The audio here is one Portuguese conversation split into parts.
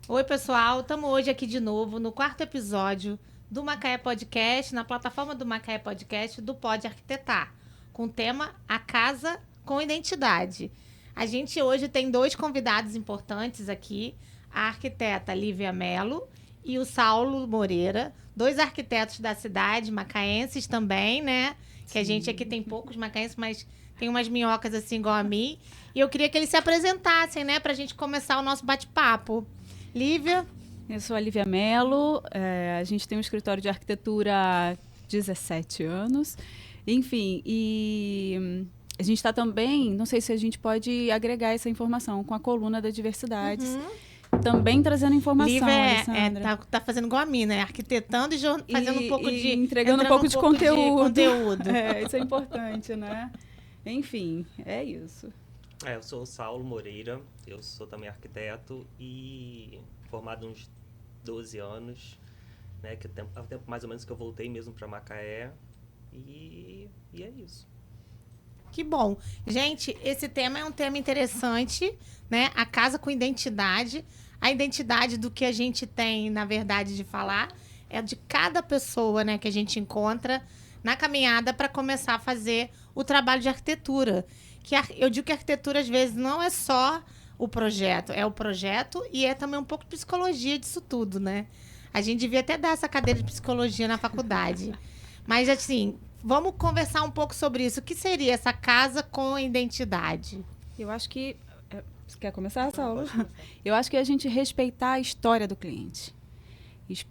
Oi, pessoal. Estamos hoje aqui de novo no quarto episódio do Macaé Podcast, na plataforma do Macaé Podcast do Pode Arquitetar, com o tema A Casa com Identidade. A gente hoje tem dois convidados importantes aqui, a arquiteta Lívia Mello e o Saulo Moreira, dois arquitetos da cidade, macaenses também, né? Que a gente aqui tem poucos macaenses, mas tem umas minhocas assim igual a mim. E eu queria que eles se apresentassem, né? Pra gente começar o nosso bate-papo. Lívia? Eu sou a Lívia Mello, a gente tem um escritório de arquitetura há 17 anos. Enfim, e a gente está também, não sei se a gente pode agregar essa informação, com a coluna da diversidade. Também trazendo informação, Lívia tá fazendo igual a mim, né? Arquitetando e fazendo um pouco de... entregando um pouco de conteúdo. De isso é importante, né? Enfim, é isso. Eu sou o Saulo Moreira, eu sou também arquiteto e formado uns 12 anos, né? Que há um tempo mais ou menos que eu voltei mesmo para Macaé e é isso. Que bom. Gente, esse tema é um tema interessante, né? A casa com identidade. A identidade do que a gente tem, na verdade, de falar é de cada pessoa, né? Que a gente encontra na caminhada para começar a fazer o trabalho de arquitetura. Eu digo que a arquitetura, às vezes, não é só o projeto. É o projeto e é também um pouco de psicologia disso tudo, né? A gente devia até dar essa cadeira de psicologia na faculdade. Mas, assim, vamos conversar um pouco sobre isso. O que seria essa casa com identidade? Eu acho que... Você quer começar, Saulo? Eu acho que é a gente respeitar a história do cliente.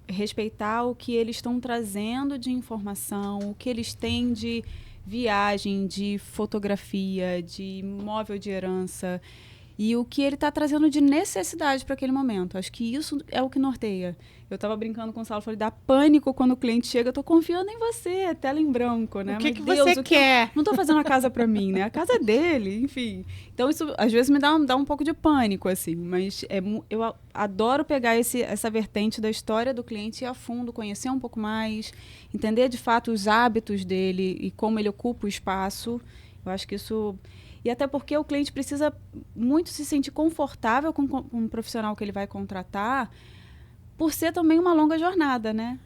Respeitar o que eles estão trazendo de informação, o que eles têm de viagem, de fotografia, de móvel de herança e o que ele está trazendo de necessidade para aquele momento. Acho que isso é o que norteia. Eu estava brincando com o Saulo, falei, dá pânico quando o cliente chega, eu estou confiando em você, é tela em branco, né? O que você quer? Não estou fazendo a casa para mim, né? A casa é dele, enfim. Então isso às vezes me dá um pouco de pânico, assim, mas eu adoro pegar essa vertente da história do cliente e ir a fundo, conhecer um pouco mais, entender de fato os hábitos dele e como ele ocupa o espaço. Eu acho que isso... E até porque o cliente precisa muito se sentir confortável com um profissional que ele vai contratar, por ser também uma longa jornada, né?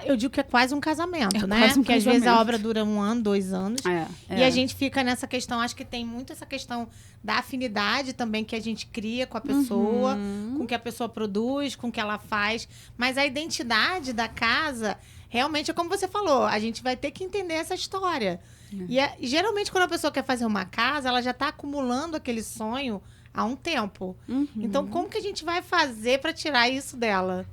Eu digo que é quase um casamento, né? Quase um porque casamento. Às vezes a obra dura 1 ano, 2 anos. E a gente fica nessa questão, acho que tem muito essa questão da afinidade também que a gente cria com a pessoa, com o que a pessoa produz, com o que ela faz. Mas a identidade da casa, realmente é como você falou, a gente vai ter que entender essa história. E geralmente quando a pessoa quer fazer uma casa, ela já está acumulando aquele sonho há um tempo. Então, como que a gente vai fazer para tirar isso dela?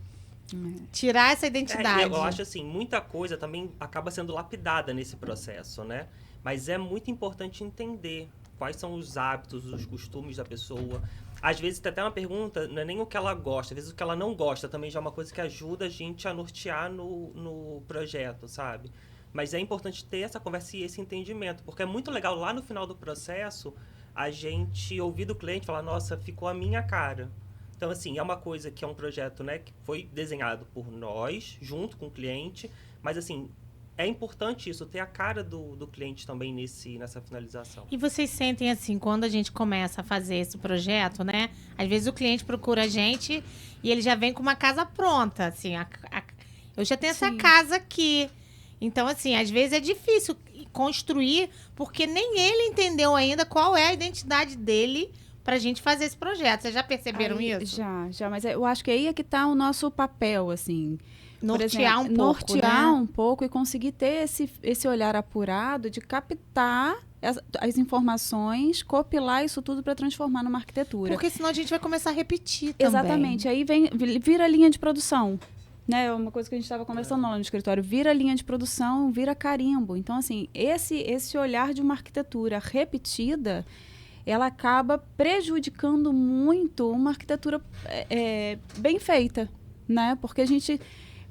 Tirar essa identidade. Eu acho assim, muita coisa também acaba sendo lapidada nesse processo, né? Mas é muito importante entender quais são os hábitos, os costumes da pessoa. Às vezes tem até uma pergunta, não é nem o que ela gosta, às vezes o que ela não gosta também já é uma coisa que ajuda a gente a nortear no projeto, sabe? Mas é importante ter essa conversa e esse entendimento, porque é muito legal lá no final do processo a gente ouvir do cliente falar, nossa, ficou a minha cara. Então, assim, é uma coisa que é um projeto, né, que foi desenhado por nós, junto com o cliente, mas, assim, é importante isso, ter a cara do cliente também nessa finalização. E vocês sentem, assim, quando a gente começa a fazer esse projeto, né? Às vezes o cliente procura a gente e ele já vem com uma casa pronta, assim, eu já tenho essa casa aqui. Então, assim, às vezes é difícil construir, porque nem ele entendeu ainda qual é a identidade dele pra gente fazer esse projeto. Vocês já perceberam isso? Já, mas eu acho que aí é que tá o nosso papel, assim. Nortear um pouco, nortear né? um pouco e conseguir ter esse olhar apurado de captar as informações, compilar isso tudo para transformar numa arquitetura. Porque senão a gente vai começar a repetir também. Exatamente. Aí vira linha de produção. Né, uma coisa que a gente estava conversando lá no escritório, vira linha de produção, vira carimbo. Então, assim, esse olhar de uma arquitetura repetida, ela acaba prejudicando muito uma arquitetura bem feita, né? Porque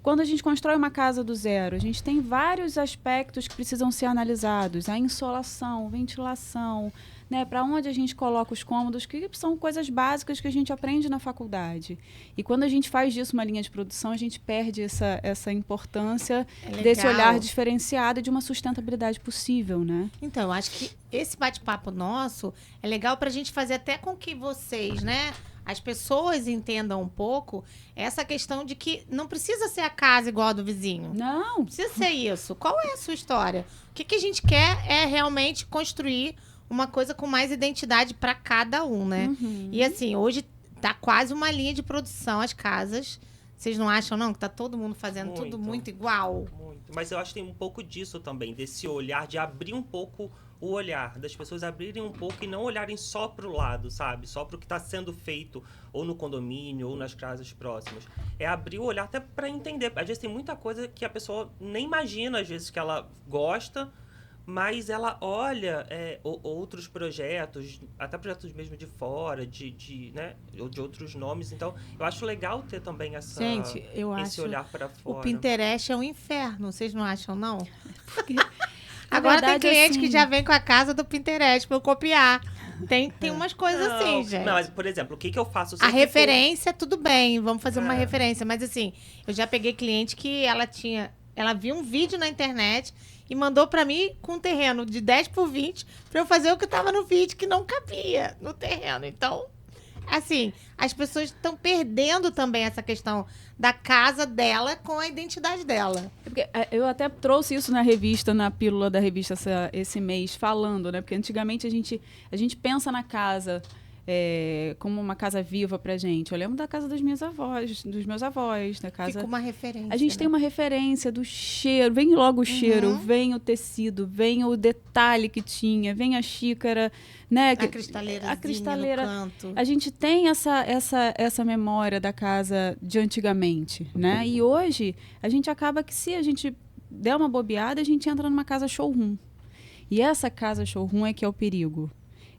quando a gente constrói uma casa do zero, a gente tem vários aspectos que precisam ser analisados. A insolação, ventilação, né, para onde a gente coloca os cômodos, que são coisas básicas que a gente aprende na faculdade. E quando a gente faz disso uma linha de produção, a gente perde essa importância desse olhar diferenciado de uma sustentabilidade possível, né? Então, eu acho que esse bate-papo nosso é legal para a gente fazer até com que vocês, né, as pessoas entendam um pouco essa questão de que não precisa ser a casa igual a do vizinho. Não. Precisa ser isso. Qual é a sua história? O que a gente quer é realmente construir uma coisa com mais identidade para cada um, né? E assim, hoje tá quase uma linha de produção as casas. Vocês não acham, não? Que tá todo mundo fazendo tudo muito igual? Muito. Mas eu acho que tem um pouco disso também, desse olhar, de abrir um pouco o olhar, das pessoas abrirem um pouco e não olharem só pro lado, sabe? Só pro que está sendo feito, ou no condomínio, ou nas casas próximas. É abrir o olhar até para entender. Às vezes tem muita coisa que a pessoa nem imagina, às vezes, que ela gosta, mas ela olha outros projetos, até projetos mesmo de fora, né, ou de outros nomes. Então, eu acho legal ter também Gente, eu esse acho olhar para fora. O Pinterest é um inferno, vocês não acham, não? Porque, Agora verdade, tem cliente assim, que já vem com a casa do Pinterest pra eu copiar. Tem umas coisas assim, gente. Não, mas, por exemplo, o que eu faço? A referência, tudo bem, vamos fazer uma referência. Mas assim, eu já peguei cliente que ela viu um vídeo na internet e mandou pra mim com um terreno de 10 por 20 pra eu fazer o que tava no vídeo, que não cabia no terreno. Então, assim, as pessoas estão perdendo também essa questão da casa dela com a identidade dela. Porque eu até trouxe isso na revista, na pílula da revista esse mês, falando, né? Porque antigamente a gente pensa na casa como uma casa viva pra gente. Eu lembro da casa das minhas avós, dos meus avós, da casa... Fica uma referência. A gente tem uma referência do cheiro, vem logo o cheiro, vem o tecido, vem o detalhe que tinha, vem a xícara, né? A cristaleira no canto. A gente tem essa memória da casa de antigamente, né? E hoje, a gente acaba que se a gente der uma bobeada, a gente entra numa casa showroom. E essa casa showroom é que é o perigo.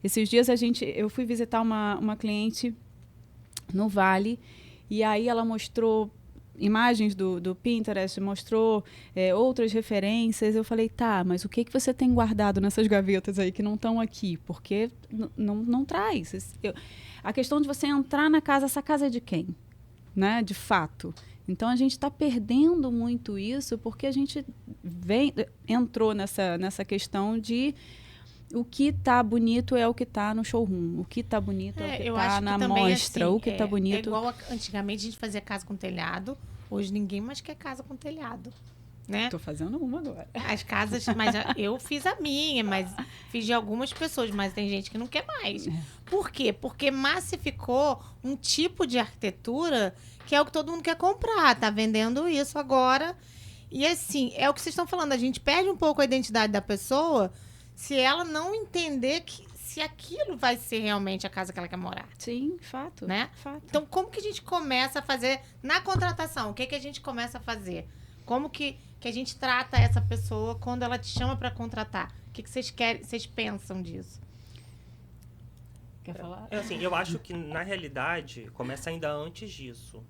Esses dias eu fui visitar uma cliente no Vale, e aí ela mostrou imagens do Pinterest, mostrou outras referências. Eu falei, tá, mas o que você tem guardado nessas gavetas aí que não estão aqui? Porque não traz. A questão de você entrar na casa, essa casa é de quem? Né? De fato. Então, a gente está perdendo muito isso porque a gente entrou nessa questão de o que tá bonito é o que tá no showroom. O que tá bonito é o que tá na mostra. Assim, o que tá bonito... É igual antigamente a gente fazia casa com telhado. Hoje ninguém mais quer casa com telhado. Né? Tô fazendo uma agora. As casas... Mas eu fiz a minha, mas fiz de algumas pessoas. Mas tem gente que não quer mais. Por quê? Porque massificou um tipo de arquitetura que é o que todo mundo quer comprar. Tá vendendo isso agora. E assim, é o que vocês estão falando. A gente perde um pouco a identidade da pessoa... se ela não entender se aquilo vai ser realmente a casa que ela quer morar. Sim, fato. Né? Fato. Então, como que a gente começa a fazer na contratação? O que a gente começa a fazer? Como que a gente trata essa pessoa quando ela te chama para contratar? O que vocês pensam disso? Quer falar? Assim, eu acho que, na realidade, começa ainda antes disso.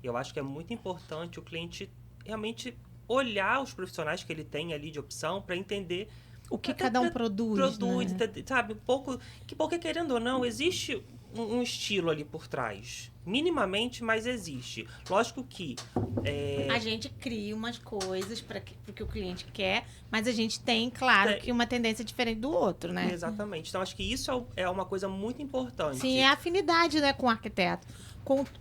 Eu acho que é muito importante o cliente realmente olhar os profissionais que ele tem ali de opção para entender o que cada um produz, né? Sabe, um pouco... Porque, querendo ou não, existe um estilo ali por trás. Minimamente, mas existe. Lógico que... A gente cria umas coisas para o que o cliente quer, mas a gente tem, claro, que uma tendência diferente do outro, né? Exatamente. Então, acho que isso é uma coisa muito importante. Sim, é a afinidade, né, com o arquiteto.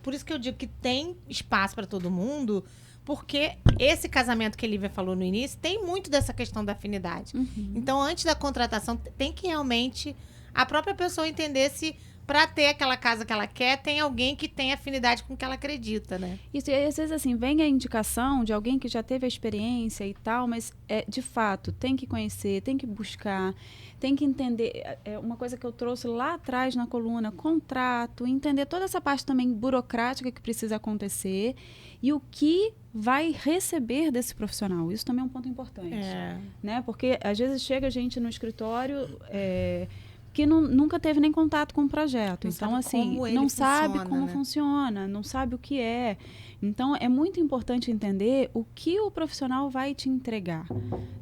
Por isso que eu digo que tem espaço para todo mundo... Porque esse casamento que a Lívia falou no início tem muito dessa questão da afinidade. Então, antes da contratação, tem que realmente a própria pessoa entender se, para ter aquela casa que ela quer, tem alguém que tem afinidade com o que ela acredita, né? Isso, e às vezes, assim, vem a indicação de alguém que já teve a experiência e tal, mas, de fato, tem que conhecer, tem que buscar, tem que entender. Uma coisa que eu trouxe lá atrás na coluna, contrato, entender toda essa parte também burocrática que precisa acontecer e o que vai receber desse profissional. Isso também é um ponto importante. Né? Porque, às vezes, chega gente no escritório que nunca teve nem contato com o projeto. Então, assim, não sabe como funciona, não sabe o que é. Então, é muito importante entender o que o profissional vai te entregar,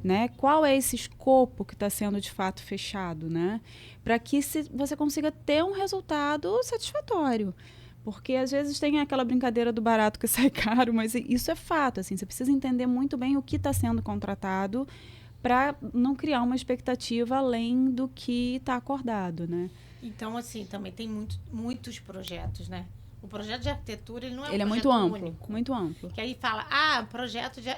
né? Qual é esse escopo que está sendo, de fato, fechado, né? Para que você consiga ter um resultado satisfatório. Porque, às vezes, tem aquela brincadeira do barato que sai caro, mas isso é fato. Assim, você precisa entender muito bem o que está sendo contratado para não criar uma expectativa além do que está acordado, né? Então, assim, também tem muitos projetos, né? O projeto de arquitetura, ele não é Ele um é muito projeto amplo, único. muito amplo. Que aí fala,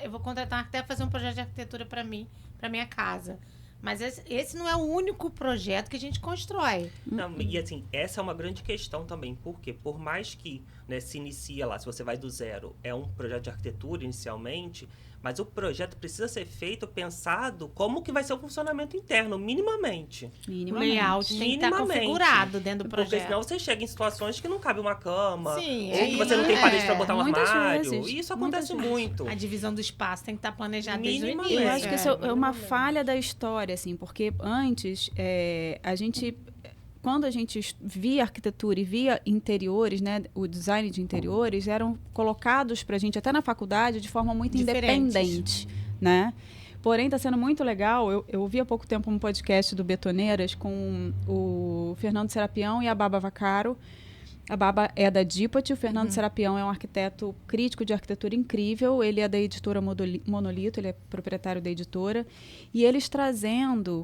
eu vou contratar um arquiteto para fazer um projeto de arquitetura para mim, para minha casa. Mas esse não é o único projeto que a gente constrói. Não, e assim, essa é uma grande questão também, porque por mais que, né, se inicia lá, se você vai do zero, é um projeto de arquitetura inicialmente, mas o projeto precisa ser feito, pensado, como que vai ser o funcionamento interno, minimamente. O layout tem que estar configurado dentro do projeto. Porque senão você chega em situações que não cabe uma cama, Sim, ou que você não tem parede para botar um muitas armário. vezes, E isso acontece muito. A divisão do espaço tem que estar planejada desde o Minimamente. início. Eu acho que isso é uma falha da história, assim, porque antes quando a gente via arquitetura e via interiores, né, o design de interiores, eram colocados para a gente, até na faculdade, de forma muito independente, né? Porém, está sendo muito legal. Eu ouvi há pouco tempo um podcast do Betoneiras com o Fernando Serapião e a Baba Vaccaro. A Baba é da Dipot, o Fernando Serapião é um arquiteto crítico de arquitetura incrível, ele é da editora Monolito, ele é proprietário da editora, e eles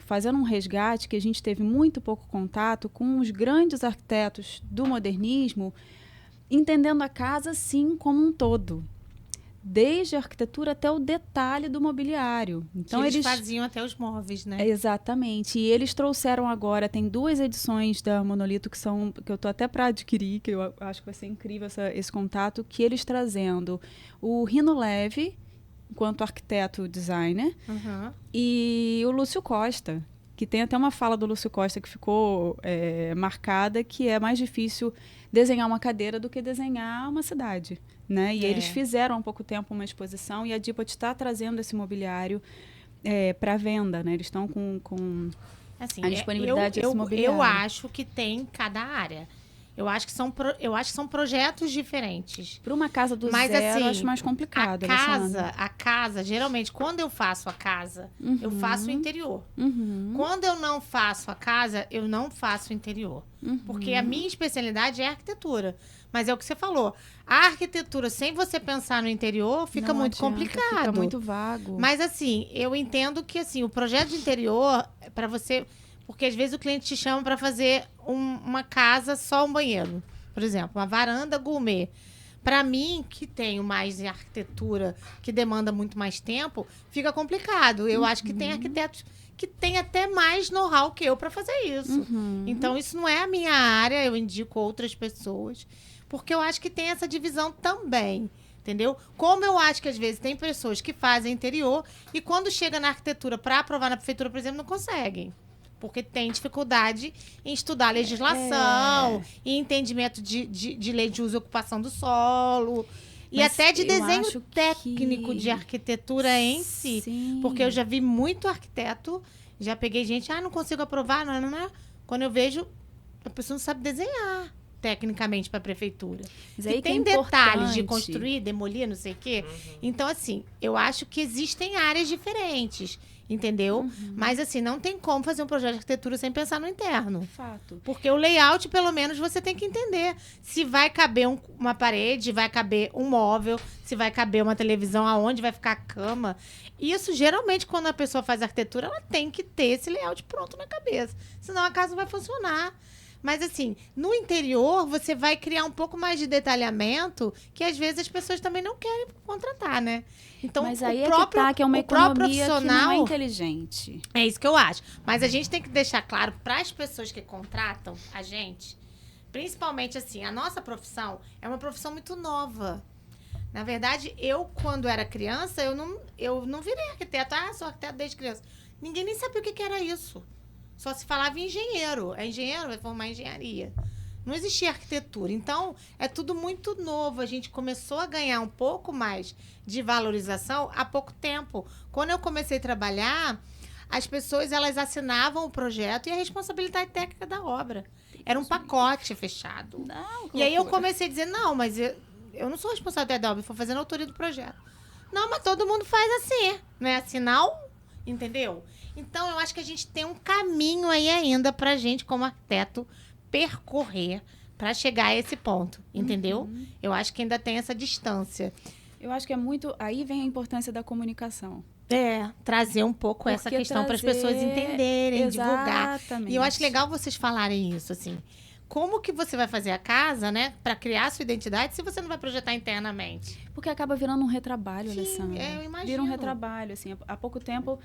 fazendo um resgate, que a gente teve muito pouco contato com os grandes arquitetos do modernismo, entendendo a casa, sim, como um todo. Desde a arquitetura até o detalhe do mobiliário. Então, eles faziam até os móveis, né? Exatamente. E eles trouxeram agora, tem 2 edições da Monolito que eu estou até para adquirir, que eu acho que vai ser incrível esse contato, que eles trazendo o Rino Leve, enquanto arquiteto designer, e o Lúcio Costa, que tem até uma fala do Lúcio Costa que ficou marcada, que é mais difícil desenhar uma cadeira do que desenhar uma cidade. Né? E eles fizeram há pouco tempo uma exposição e a Dipot está trazendo esse mobiliário para venda. Né? Eles estão com assim, a disponibilidade desse mobiliário. Eu acho que tem cada área. Eu acho que são projetos diferentes. Para uma casa do Mas, zero, assim, eu acho mais complicado. A casa, geralmente, quando eu faço a casa, eu faço o interior. Quando eu não faço a casa, eu não faço o interior. Porque a minha especialidade é arquitetura. Mas é o que você falou. A arquitetura, sem você pensar no interior, fica muito complicado. Fica muito vago. Mas, assim, eu entendo que, assim, o projeto de interior, para você... Porque, às vezes, o cliente te chama para fazer uma casa, só um banheiro. Por exemplo, uma varanda gourmet. Para mim, que tenho mais arquitetura, que demanda muito mais tempo, fica complicado. Eu acho que tem arquitetos que têm até mais know-how que eu para fazer isso. Então, isso não é a minha área, eu indico outras pessoas. Porque eu acho que tem essa divisão também. Entendeu? Como eu acho que, às vezes, tem pessoas que fazem interior e quando chega na arquitetura para aprovar na prefeitura, por exemplo, não conseguem. Porque tem dificuldade em estudar legislação, em entendimento de lei de uso e ocupação do solo. E até de desenho técnico de arquitetura em si. Sim. Porque eu já vi muito arquiteto, já peguei gente, não consigo aprovar, não. Quando eu vejo, a pessoa não sabe desenhar tecnicamente para a prefeitura. Mas e tem detalhes de construir, demolir, não sei o quê. Então, assim, eu acho que existem áreas diferentes. Entendeu? Mas, assim, não tem como fazer um projeto de arquitetura sem pensar no interno. Fato. Porque o layout, pelo menos, você tem que entender se vai caber uma parede, vai caber um móvel, se vai caber uma televisão, aonde vai ficar a cama. Isso, geralmente, quando a pessoa faz arquitetura, ela tem que ter esse layout pronto na cabeça. Senão a casa não vai funcionar. Mas, assim, no interior, você vai criar um pouco mais de detalhamento que, às vezes, as pessoas também não querem contratar, né? Então, mas aí que é uma economia que não é inteligente. É isso que eu acho. Mas a gente tem que deixar claro para as pessoas que contratam a gente, principalmente, assim, a nossa profissão é uma profissão muito nova. Na verdade, eu, quando era criança, eu não virei arquiteto. Sou arquiteto desde criança. Ninguém nem sabia o que era isso. Só se falava em engenheiro. É engenheiro, vai formar engenharia. Não existia arquitetura. Então, é tudo muito novo. A gente começou a ganhar um pouco mais de valorização há pouco tempo. Quando eu comecei a trabalhar, as pessoas elas assinavam o projeto e a responsabilidade técnica da obra. Era um pacote fechado. E aí eu comecei a dizer, não, mas eu não sou responsável da obra, eu vou fazendo a autoria do projeto. Não, mas todo mundo faz assim, né? Assinar, entendeu? Então, eu acho que a gente tem um caminho aí ainda pra gente, como arquiteto, percorrer para chegar a esse ponto, entendeu? Eu acho que ainda tem essa distância. Eu acho que é muito... Aí vem a importância da comunicação. Trazer um pouco essa Porque questão para as pessoas entenderem, divulgar. Exatamente. E eu acho legal vocês falarem isso, assim. Como que você vai fazer a casa, né, para criar a sua identidade se você não vai projetar internamente? Porque acaba virando um retrabalho, Sim, Alessandra. eu imagino. Vira um retrabalho, assim. Há pouco tempo,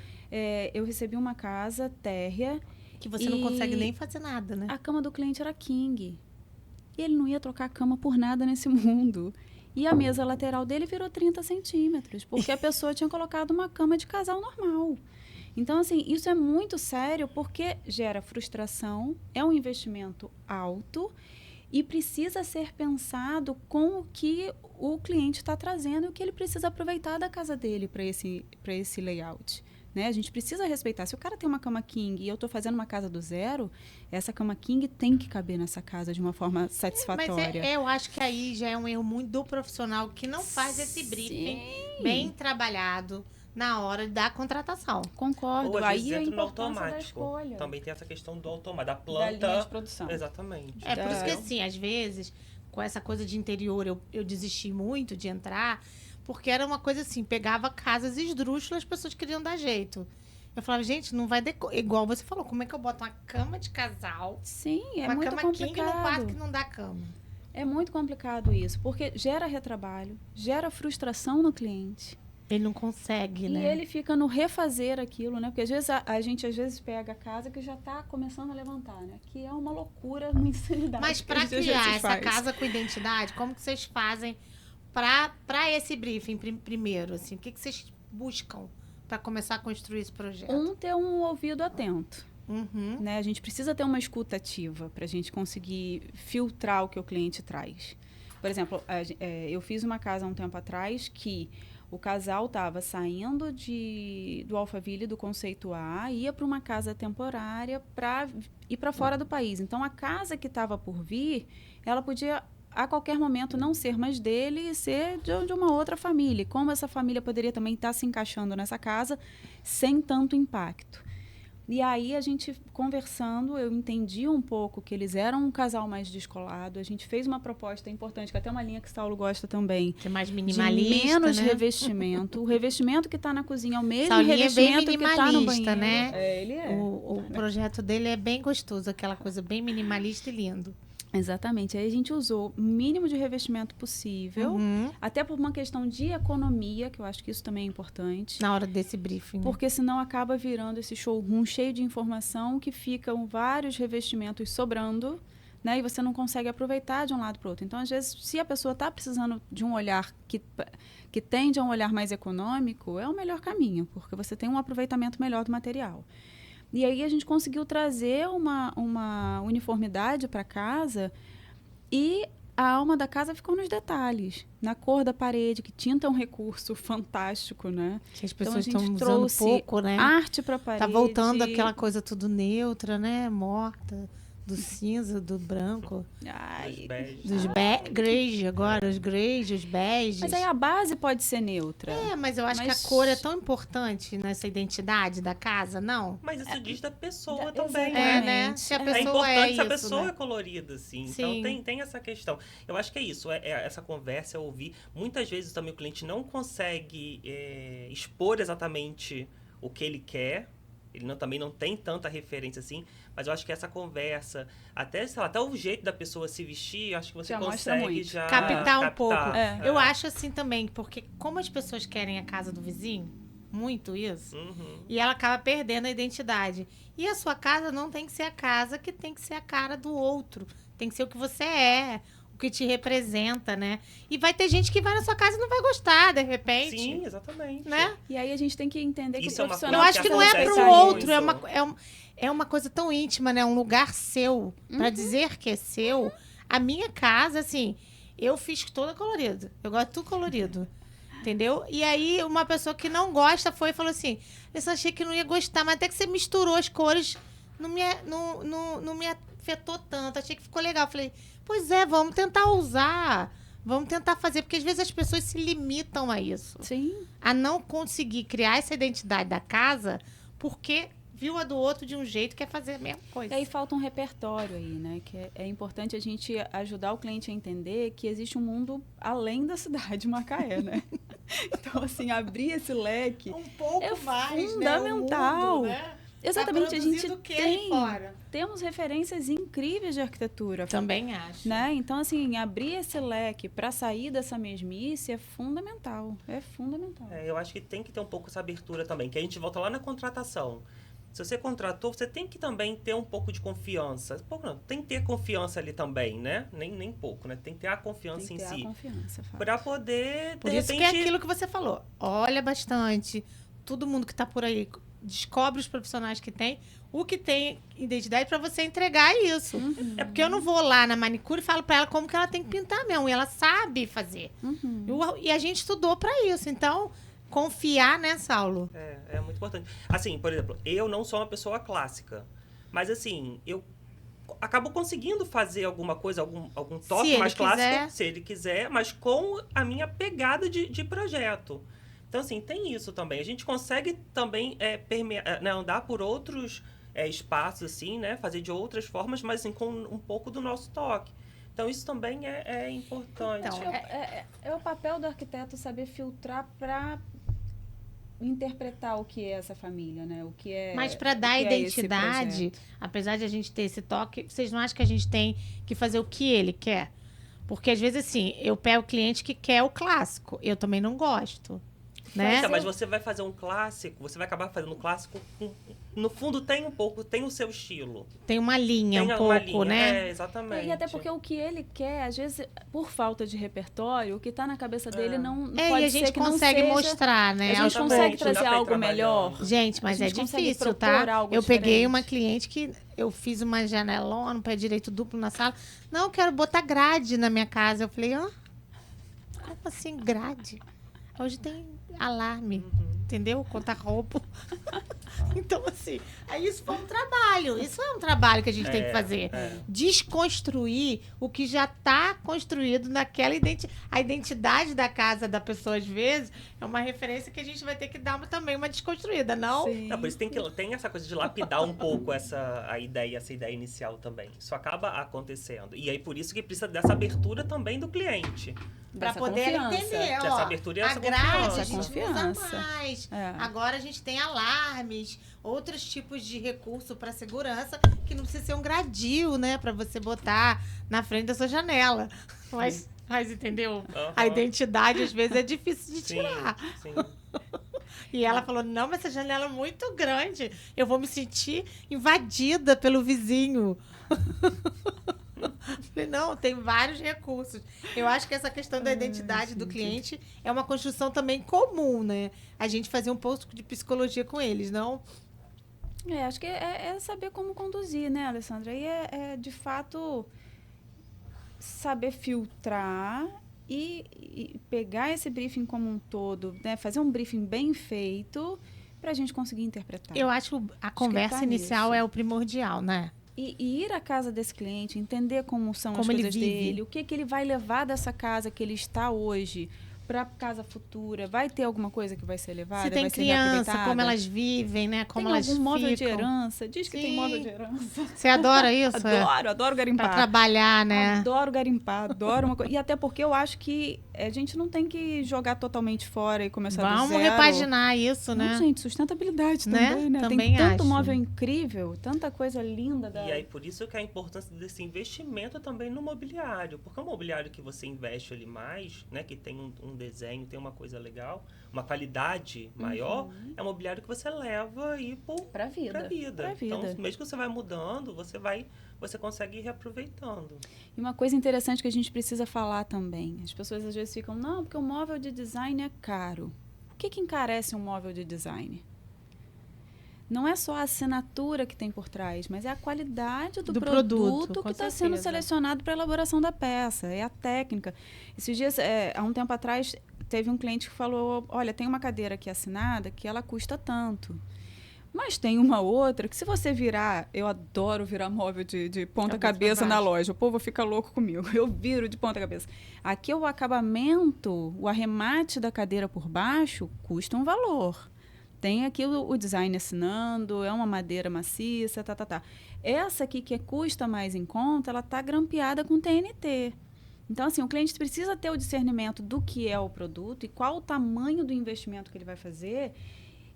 eu recebi uma casa térrea. Que você não consegue nem fazer nada, né? A cama do cliente era king. E ele não ia trocar a cama por nada nesse mundo. E a mesa lateral dele virou 30 centímetros, porque a pessoa tinha colocado uma cama de casal normal. Então, assim, isso é muito sério porque gera frustração, é um investimento alto e precisa ser pensado com o que o cliente está trazendo e o que ele precisa aproveitar da casa dele para esse layout. Né? A gente precisa respeitar. Se o cara tem uma cama king e eu estou fazendo uma casa do zero, essa cama king tem que caber nessa casa de uma forma satisfatória. Mas eu acho que aí já é um erro muito do profissional que não faz esse briefing bem trabalhado na hora da contratação. Concordo. Ou às Aí vezes a entra no importância da automático. escolha. Também tem essa questão do automático, da Da planta. linha de produção. Exatamente. Por isso que, assim, às vezes, com essa coisa de interior, eu desisti muito de entrar, porque era uma coisa assim, pegava casas esdrúxulas, as pessoas queriam dar jeito. Eu falava, gente, não vai igual você falou, como é que eu boto uma cama de casal, Sim, é uma muito cama complicado. king num quarto que não dá cama? É muito complicado isso, porque gera retrabalho, gera frustração no cliente. Ele não consegue, E né? ele fica no refazer aquilo, né? Porque às vezes a gente às vezes pega a casa que já está começando a levantar, né? Que é uma loucura, uma insanidade. Mas que para às vezes criar se essa faz. casa com identidade, como que vocês fazem para esse briefing primeiro? Assim, o que vocês buscam para começar a construir esse projeto? Ter um ouvido atento. Uhum. Né? A gente precisa ter uma escuta ativa para a gente conseguir filtrar o que o cliente traz. Por exemplo, eu fiz uma casa há um tempo atrás que o casal estava saindo do Alphaville, do Conceito A, ia para uma casa temporária para ir para fora do país. Então, a casa que estava por vir, ela podia, a qualquer momento, não ser mais dele e ser de uma outra família. Como essa família poderia também estar se encaixando nessa casa sem tanto impacto. E aí, a gente conversando, eu entendi um pouco que eles eram um casal mais descolado. A gente fez uma proposta importante, que até uma linha que o Saulo gosta também. Que é mais minimalista, de menos né? revestimento. O revestimento que está na cozinha é o mesmo Saulinho revestimento é bem que está no minimalista, banheiro. né? Ele é. O projeto dele é bem gostoso, aquela coisa bem minimalista e lindo. Exatamente. Aí a gente usou o mínimo de revestimento possível, até por uma questão de economia, que eu acho que isso também é importante. Na hora desse briefing. Porque senão acaba virando esse showroom cheio de informação que ficam vários revestimentos sobrando, né? E você não consegue aproveitar de um lado para o outro. Então, às vezes, se a pessoa está precisando de um olhar que tende a um olhar mais econômico, é o melhor caminho, porque você tem um aproveitamento melhor do material. E aí a gente conseguiu trazer uma uniformidade para casa e a alma da casa ficou nos detalhes. Na cor da parede, que tinta é um recurso fantástico, né? Que as pessoas então, a estão gente usando trouxe pouco, né? arte para a parede. Tá voltando aquela coisa tudo neutra, né? Morta. Do cinza, do branco. Ai, Dos Grege agora, os greys, os beges. mas aí a base pode ser neutra. Mas eu acho que a cor é tão importante nessa identidade da casa, não? Mas isso diz da pessoa Exatamente. também, né? Se a pessoa é importante se isso, a pessoa né? é colorida, assim. Sim. Então tem essa questão. Eu acho que é isso, essa conversa, é ouvir. Muitas vezes também o cliente não consegue expor exatamente o que ele quer. Ele também não tem tanta referência assim, mas eu acho que essa conversa, até, sei lá, até o jeito da pessoa se vestir, eu acho que você Já mostra consegue muito. já Captar um pouco. Eu acho assim também, porque como as pessoas querem a casa do vizinho, muito isso, e ela acaba perdendo a identidade. E a sua casa não tem que ser a casa que tem que ser a cara do outro. Tem que ser o que você é, o que te representa, né? E vai ter gente que vai na sua casa e não vai gostar, de repente. Sim, exatamente. Né? E aí a gente tem que entender que Isso o é uma profissional... Eu acho que não é acontece pro muito. outro, é uma coisa tão íntima, né? Um lugar seu, pra dizer que é seu. A minha casa, assim, eu fiz toda colorida. Eu gosto de tudo colorido. Entendeu? E aí, uma pessoa que não gosta foi e falou assim, eu só achei que não ia gostar, mas até que você misturou as cores, não me afetou tanto. Achei que ficou legal. Falei, pois é, vamos tentar usar. Vamos tentar fazer, porque às vezes as pessoas se limitam a isso. Sim. A não conseguir criar essa identidade da casa, porque viu a do outro de um jeito e quer fazer a mesma coisa. E aí falta um repertório aí, né? Que é importante a gente ajudar o cliente a entender que existe um mundo além da cidade de Macaé, né? Então, assim, abrir esse leque Um pouco é mais, fundamental. Né? O mundo, né? Exatamente, Tá a gente produzindo o que aí fora? temos referências incríveis de arquitetura. Também acho. Né? Então, assim, abrir esse leque para sair dessa mesmice é fundamental. É fundamental. Eu acho que tem que ter um pouco essa abertura também, que a gente volta lá na contratação. Se você contratou, você tem que também ter um pouco de confiança. Pouco não, tem que ter confiança ali também, né? Nem pouco, né? Tem que ter a confiança Tem que ter em si. a confiança, Para poder, Por de isso repente... que é aquilo que você falou. Olha bastante. Todo mundo que está por aí descobre os profissionais que tem, o que tem identidade para você entregar isso. É porque eu não vou lá na manicure e falo para ela como que ela tem que pintar a minha unha. Ela sabe fazer. E a gente estudou para isso. Então, confiar, né, Saulo? É muito importante. Assim, por exemplo, eu não sou uma pessoa clássica. Mas, assim, eu acabo conseguindo fazer alguma coisa, algum toque mais clássico, se ele quiser, mas com a minha pegada de projeto. Então, assim, tem isso também. A gente consegue também andar por outros espaços, assim, né? Fazer de outras formas, mas assim, com um pouco do nosso toque. Então, isso também é importante. Então, é o papel do arquiteto saber filtrar para interpretar o que é essa família, né? O que é. Mas para dar identidade, apesar de a gente ter esse toque, vocês não acham que a gente tem que fazer o que ele quer? Porque às vezes assim, eu pego o cliente que quer o clássico, eu também não gosto. Né? Mas você vai fazer um clássico, você vai acabar fazendo um clássico, no fundo tem o seu estilo. Tem uma linha, um pouco, né? Exatamente. E até porque o que ele quer, às vezes, por falta de repertório, o que está na cabeça dele não pode ser que não seja... E a gente consegue mostrar, né? A gente consegue trazer algo melhor. Gente, mas é difícil, tá? Eu peguei uma cliente que eu fiz uma janelona, um pé direito duplo na sala. Não, eu quero botar grade na minha casa. Eu falei, como assim grade? Hoje tem alarme, entendeu? Conta-roupa. Então, assim, aí isso foi um trabalho. Isso é um trabalho que a gente tem que fazer. Desconstruir o que já está construído naquela identidade. A identidade da casa da pessoa, às vezes, é uma referência que a gente vai ter que dar também uma desconstruída, não? Sim. Não, por isso tem essa coisa de lapidar um pouco essa ideia inicial também. Isso acaba acontecendo. E aí, por isso que precisa dessa abertura também do cliente. Para poder entender, essa abertura e essa grade, confiança. a gente não usa mais. Agora a gente tem alarmes, outros tipos de recurso para segurança, que não precisa ser um gradil, né? Para você botar na frente da sua janela. Mas entendeu? A identidade, às vezes, é difícil de tirar. Sim. E ela falou, não, mas essa janela é muito grande. Eu vou me sentir invadida pelo vizinho. Falei, não, tem vários recursos. Eu acho que essa questão da identidade do cliente é uma construção também comum, né? A gente fazia um pouco de psicologia com eles, não? Acho que é saber como conduzir, né, Alessandra? E de fato, saber filtrar e pegar esse briefing como um todo, né? Fazer um briefing bem feito para a gente conseguir interpretar. Eu acho que a conversa inicial é o primordial, né? E ir à casa desse cliente, entender como são as coisas dele, o que ele vai levar dessa casa que ele está hoje para a casa futura. Vai ter alguma coisa que vai ser levada? Se tem vai criança, ser como elas vivem, né? Como elas ficam. Tem algum móvel ficam. de herança? Diz que tem móvel de herança. Você adora isso? Adoro garimpar. Para trabalhar, né? Adoro garimpar, adoro uma coisa. E até porque eu acho que a gente não tem que jogar totalmente fora e começar do zero. Vamos repaginar isso, né? Não, gente, sustentabilidade também, né? Também tem tanto acho. móvel incrível, tanta coisa linda. E aí, por isso que a importância desse investimento também no mobiliário. Porque o mobiliário que você investe ali mais, né? Que tem um desenho, tem uma coisa legal, uma qualidade maior, é um mobiliário que você leva aí para a vida. Então, mesmo que você vai mudando, você consegue ir reaproveitando. E uma coisa interessante que a gente precisa falar também, as pessoas às vezes ficam, não, porque o móvel de design é caro. O que encarece um móvel de design? Não é só a assinatura que tem por trás, mas é a qualidade do produto que está sendo selecionado para a elaboração da peça, é a técnica. Esses dias, há um tempo atrás, teve um cliente que falou, olha, tem uma cadeira aqui assinada que ela custa tanto. Mas tem uma outra que se você virar... Eu adoro virar móvel de ponta-cabeça na loja. O povo fica louco comigo. Eu viro de ponta-cabeça. Aqui o acabamento, o arremate da cadeira por baixo custa um valor. Tem aqui o design assinando, é uma madeira maciça, Essa aqui que custa mais em conta, ela está grampeada com TNT. Então, assim, o cliente precisa ter o discernimento do que é o produto e qual o tamanho do investimento que ele vai fazer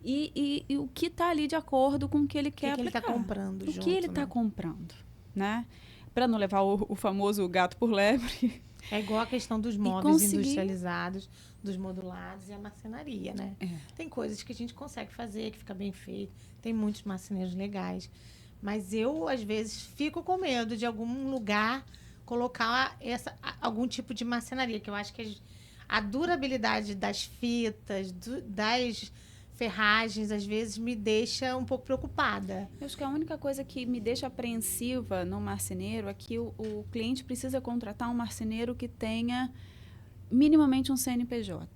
e o que está ali de acordo com o que ele quer que ele aplicar. está comprando o junto, que ele está comprando, né? Para não levar o famoso gato por lebre. É igual a questão dos móveis industrializados, dos modulados e a marcenaria, né? Tem coisas que a gente consegue fazer, que fica bem feito. Tem muitos marceneiros legais. Mas eu, às vezes, fico com medo de algum lugar colocar algum tipo de marcenaria, que eu acho que a durabilidade das fitas, das ferragens, às vezes, me deixa um pouco preocupada. Eu acho que a única coisa que me deixa apreensiva no marceneiro é que o cliente precisa contratar um marceneiro que tenha minimamente um CNPJ.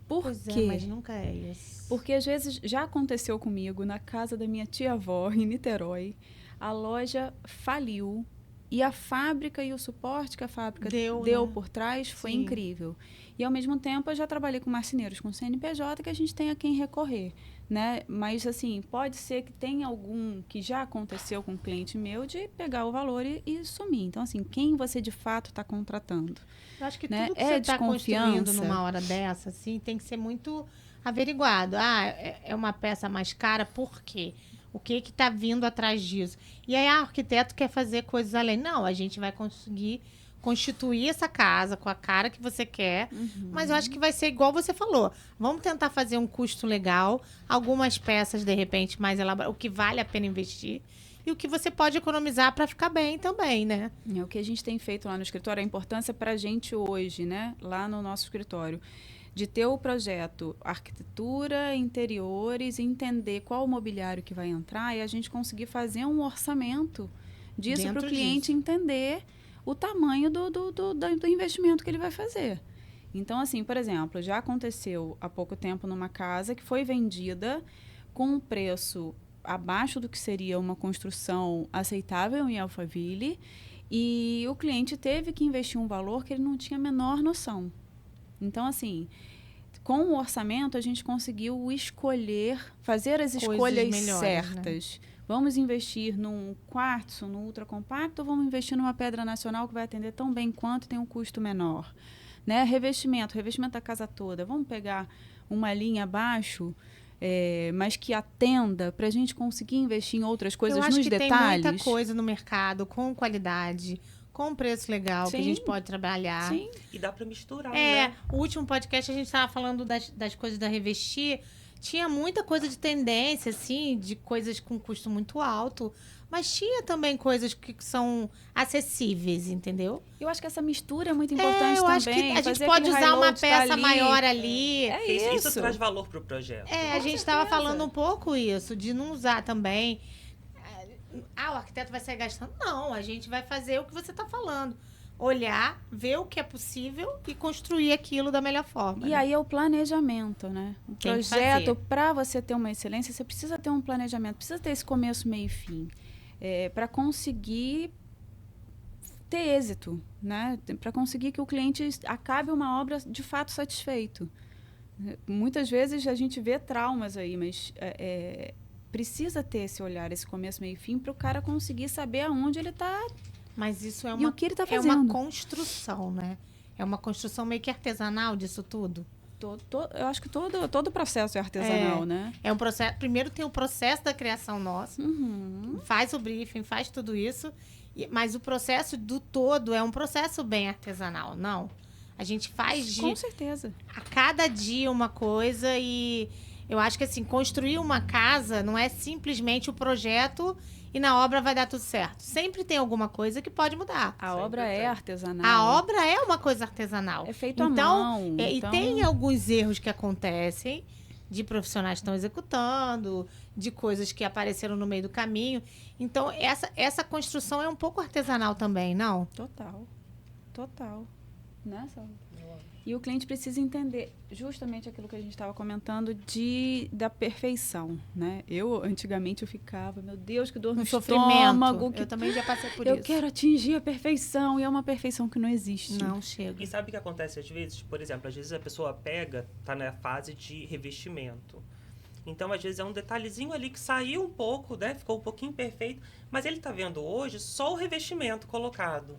Por quê? Mas nunca é isso. Porque, às vezes, já aconteceu comigo na casa da minha tia-avó, em Niterói. A loja faliu e a fábrica e o suporte que a fábrica deu né? por trás foi incrível. E, ao mesmo tempo, eu já trabalhei com marceneiros com CNPJ que a gente tem a quem recorrer, né? Mas, assim, pode ser que tenha algum que já aconteceu com um cliente meu de pegar o valor e sumir. Então, assim, quem você de fato está contratando? Eu acho que né? tudo que você está construindo numa hora dessa, assim, tem que ser muito averiguado. É uma peça mais cara, por quê? O que está vindo atrás disso? E aí, o arquiteto quer fazer coisas além. Não, a gente vai conseguir constituir essa casa com a cara que você quer, mas eu acho que vai ser igual você falou. Vamos tentar fazer um custo legal, algumas peças, de repente, mais elaboradas, o que vale a pena investir e o que você pode economizar para ficar bem também, né? O que a gente tem feito lá no escritório, a importância para a gente hoje, né, lá no nosso escritório, de ter o projeto arquitetura, interiores, entender qual o mobiliário que vai entrar e a gente conseguir fazer um orçamento disso para o cliente entender o tamanho do investimento que ele vai fazer. Então, assim, por exemplo, já aconteceu há pouco tempo numa casa que foi vendida com um preço abaixo do que seria uma construção aceitável em Alphaville e o cliente teve que investir um valor que ele não tinha a menor noção. Então, assim, com o orçamento, a gente conseguiu fazer as escolhas certas. Né? Vamos investir num quartzo, num ultracompacto, ou vamos investir numa pedra nacional que vai atender tão bem quanto e tem um custo menor? Né? Revestimento da casa toda. Vamos pegar uma linha abaixo, mas que atenda para a gente conseguir investir em outras coisas nos detalhes. Eu acho que tem muita coisa no mercado com qualidade, com preço legal, que a gente pode trabalhar. Sim. E dá para misturar, né? O último podcast a gente estava falando das coisas da Revestir. Tinha muita coisa de tendência, assim, de coisas com custo muito alto. Mas tinha também coisas que são acessíveis, entendeu? Eu acho que essa mistura é muito importante também. Eu acho que a gente pode usar uma peça maior ali. Isso traz valor para o projeto. A gente estava falando um pouco isso, de não usar também... o arquiteto vai sair gastando. Não, a gente vai fazer o que você está falando. Olhar, ver o que é possível e construir aquilo da melhor forma. E aí é o planejamento, né? O projeto, para você ter uma excelência, você precisa ter um planejamento, precisa ter esse começo, meio e fim. Para conseguir ter êxito, né? Para conseguir que o cliente acabe uma obra de fato satisfeito. Muitas vezes a gente vê traumas aí, mas... precisa ter esse olhar, esse começo, meio e fim, para o cara conseguir saber aonde ele está. Mas isso e o que ele está fazendo. É uma construção, né? É uma construção meio que artesanal disso tudo. Eu acho que todo o processo é artesanal, né? É um processo. Primeiro tem o processo da criação nossa. Faz o briefing, faz tudo isso. Mas o processo do todo é um processo bem artesanal, não? A gente faz Com certeza. A cada dia uma coisa e... Eu acho que, assim, construir uma casa não é simplesmente o projeto e na obra vai dar tudo certo. Sempre tem alguma coisa que pode mudar. A obra é artesanal. A obra é uma coisa artesanal. É feito à mão. E tem alguns erros que acontecem de profissionais que estão executando, de coisas que apareceram no meio do caminho. Então, essa construção é um pouco artesanal também, não? Total. Né, Sandra? E o cliente precisa entender justamente aquilo que a gente estava comentando da perfeição, né? Antigamente, eu ficava, meu Deus, que dor no estômago. Eu também já passei por isso. Eu quero atingir a perfeição, e é uma perfeição que não existe. Não chega. E sabe o que acontece às vezes? Por exemplo, às vezes a pessoa tá na fase de revestimento. Então, às vezes, é um detalhezinho ali que saiu um pouco, né? Ficou um pouquinho perfeito. Mas ele tá vendo hoje só o revestimento colocado.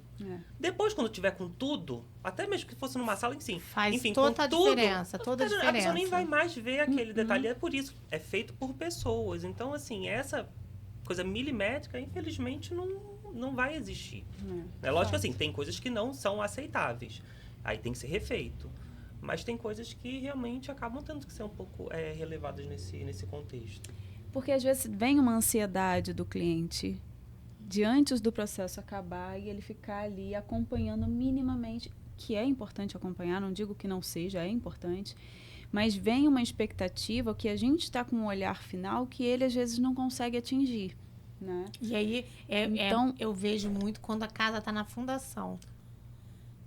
Depois, quando tiver com tudo, até mesmo que fosse numa sala, Faz enfim, toda com a tudo, diferença, toda a a pessoa nem diferença. vai mais ver aquele detalhe. É por isso, é feito por pessoas. Então, assim, essa coisa milimétrica, infelizmente, não vai existir. É lógico assim, tem coisas que não são aceitáveis. Aí tem que ser refeito. Mas tem coisas que realmente acabam tendo que ser um pouco relevadas nesse contexto. Porque às vezes vem uma ansiedade do cliente de antes do processo acabar e ele ficar ali acompanhando minimamente, que é importante acompanhar, não digo que não seja, é importante, mas vem uma expectativa que a gente está com um olhar final que ele às vezes não consegue atingir, né? E aí, Então, eu vejo muito quando a casa está na fundação.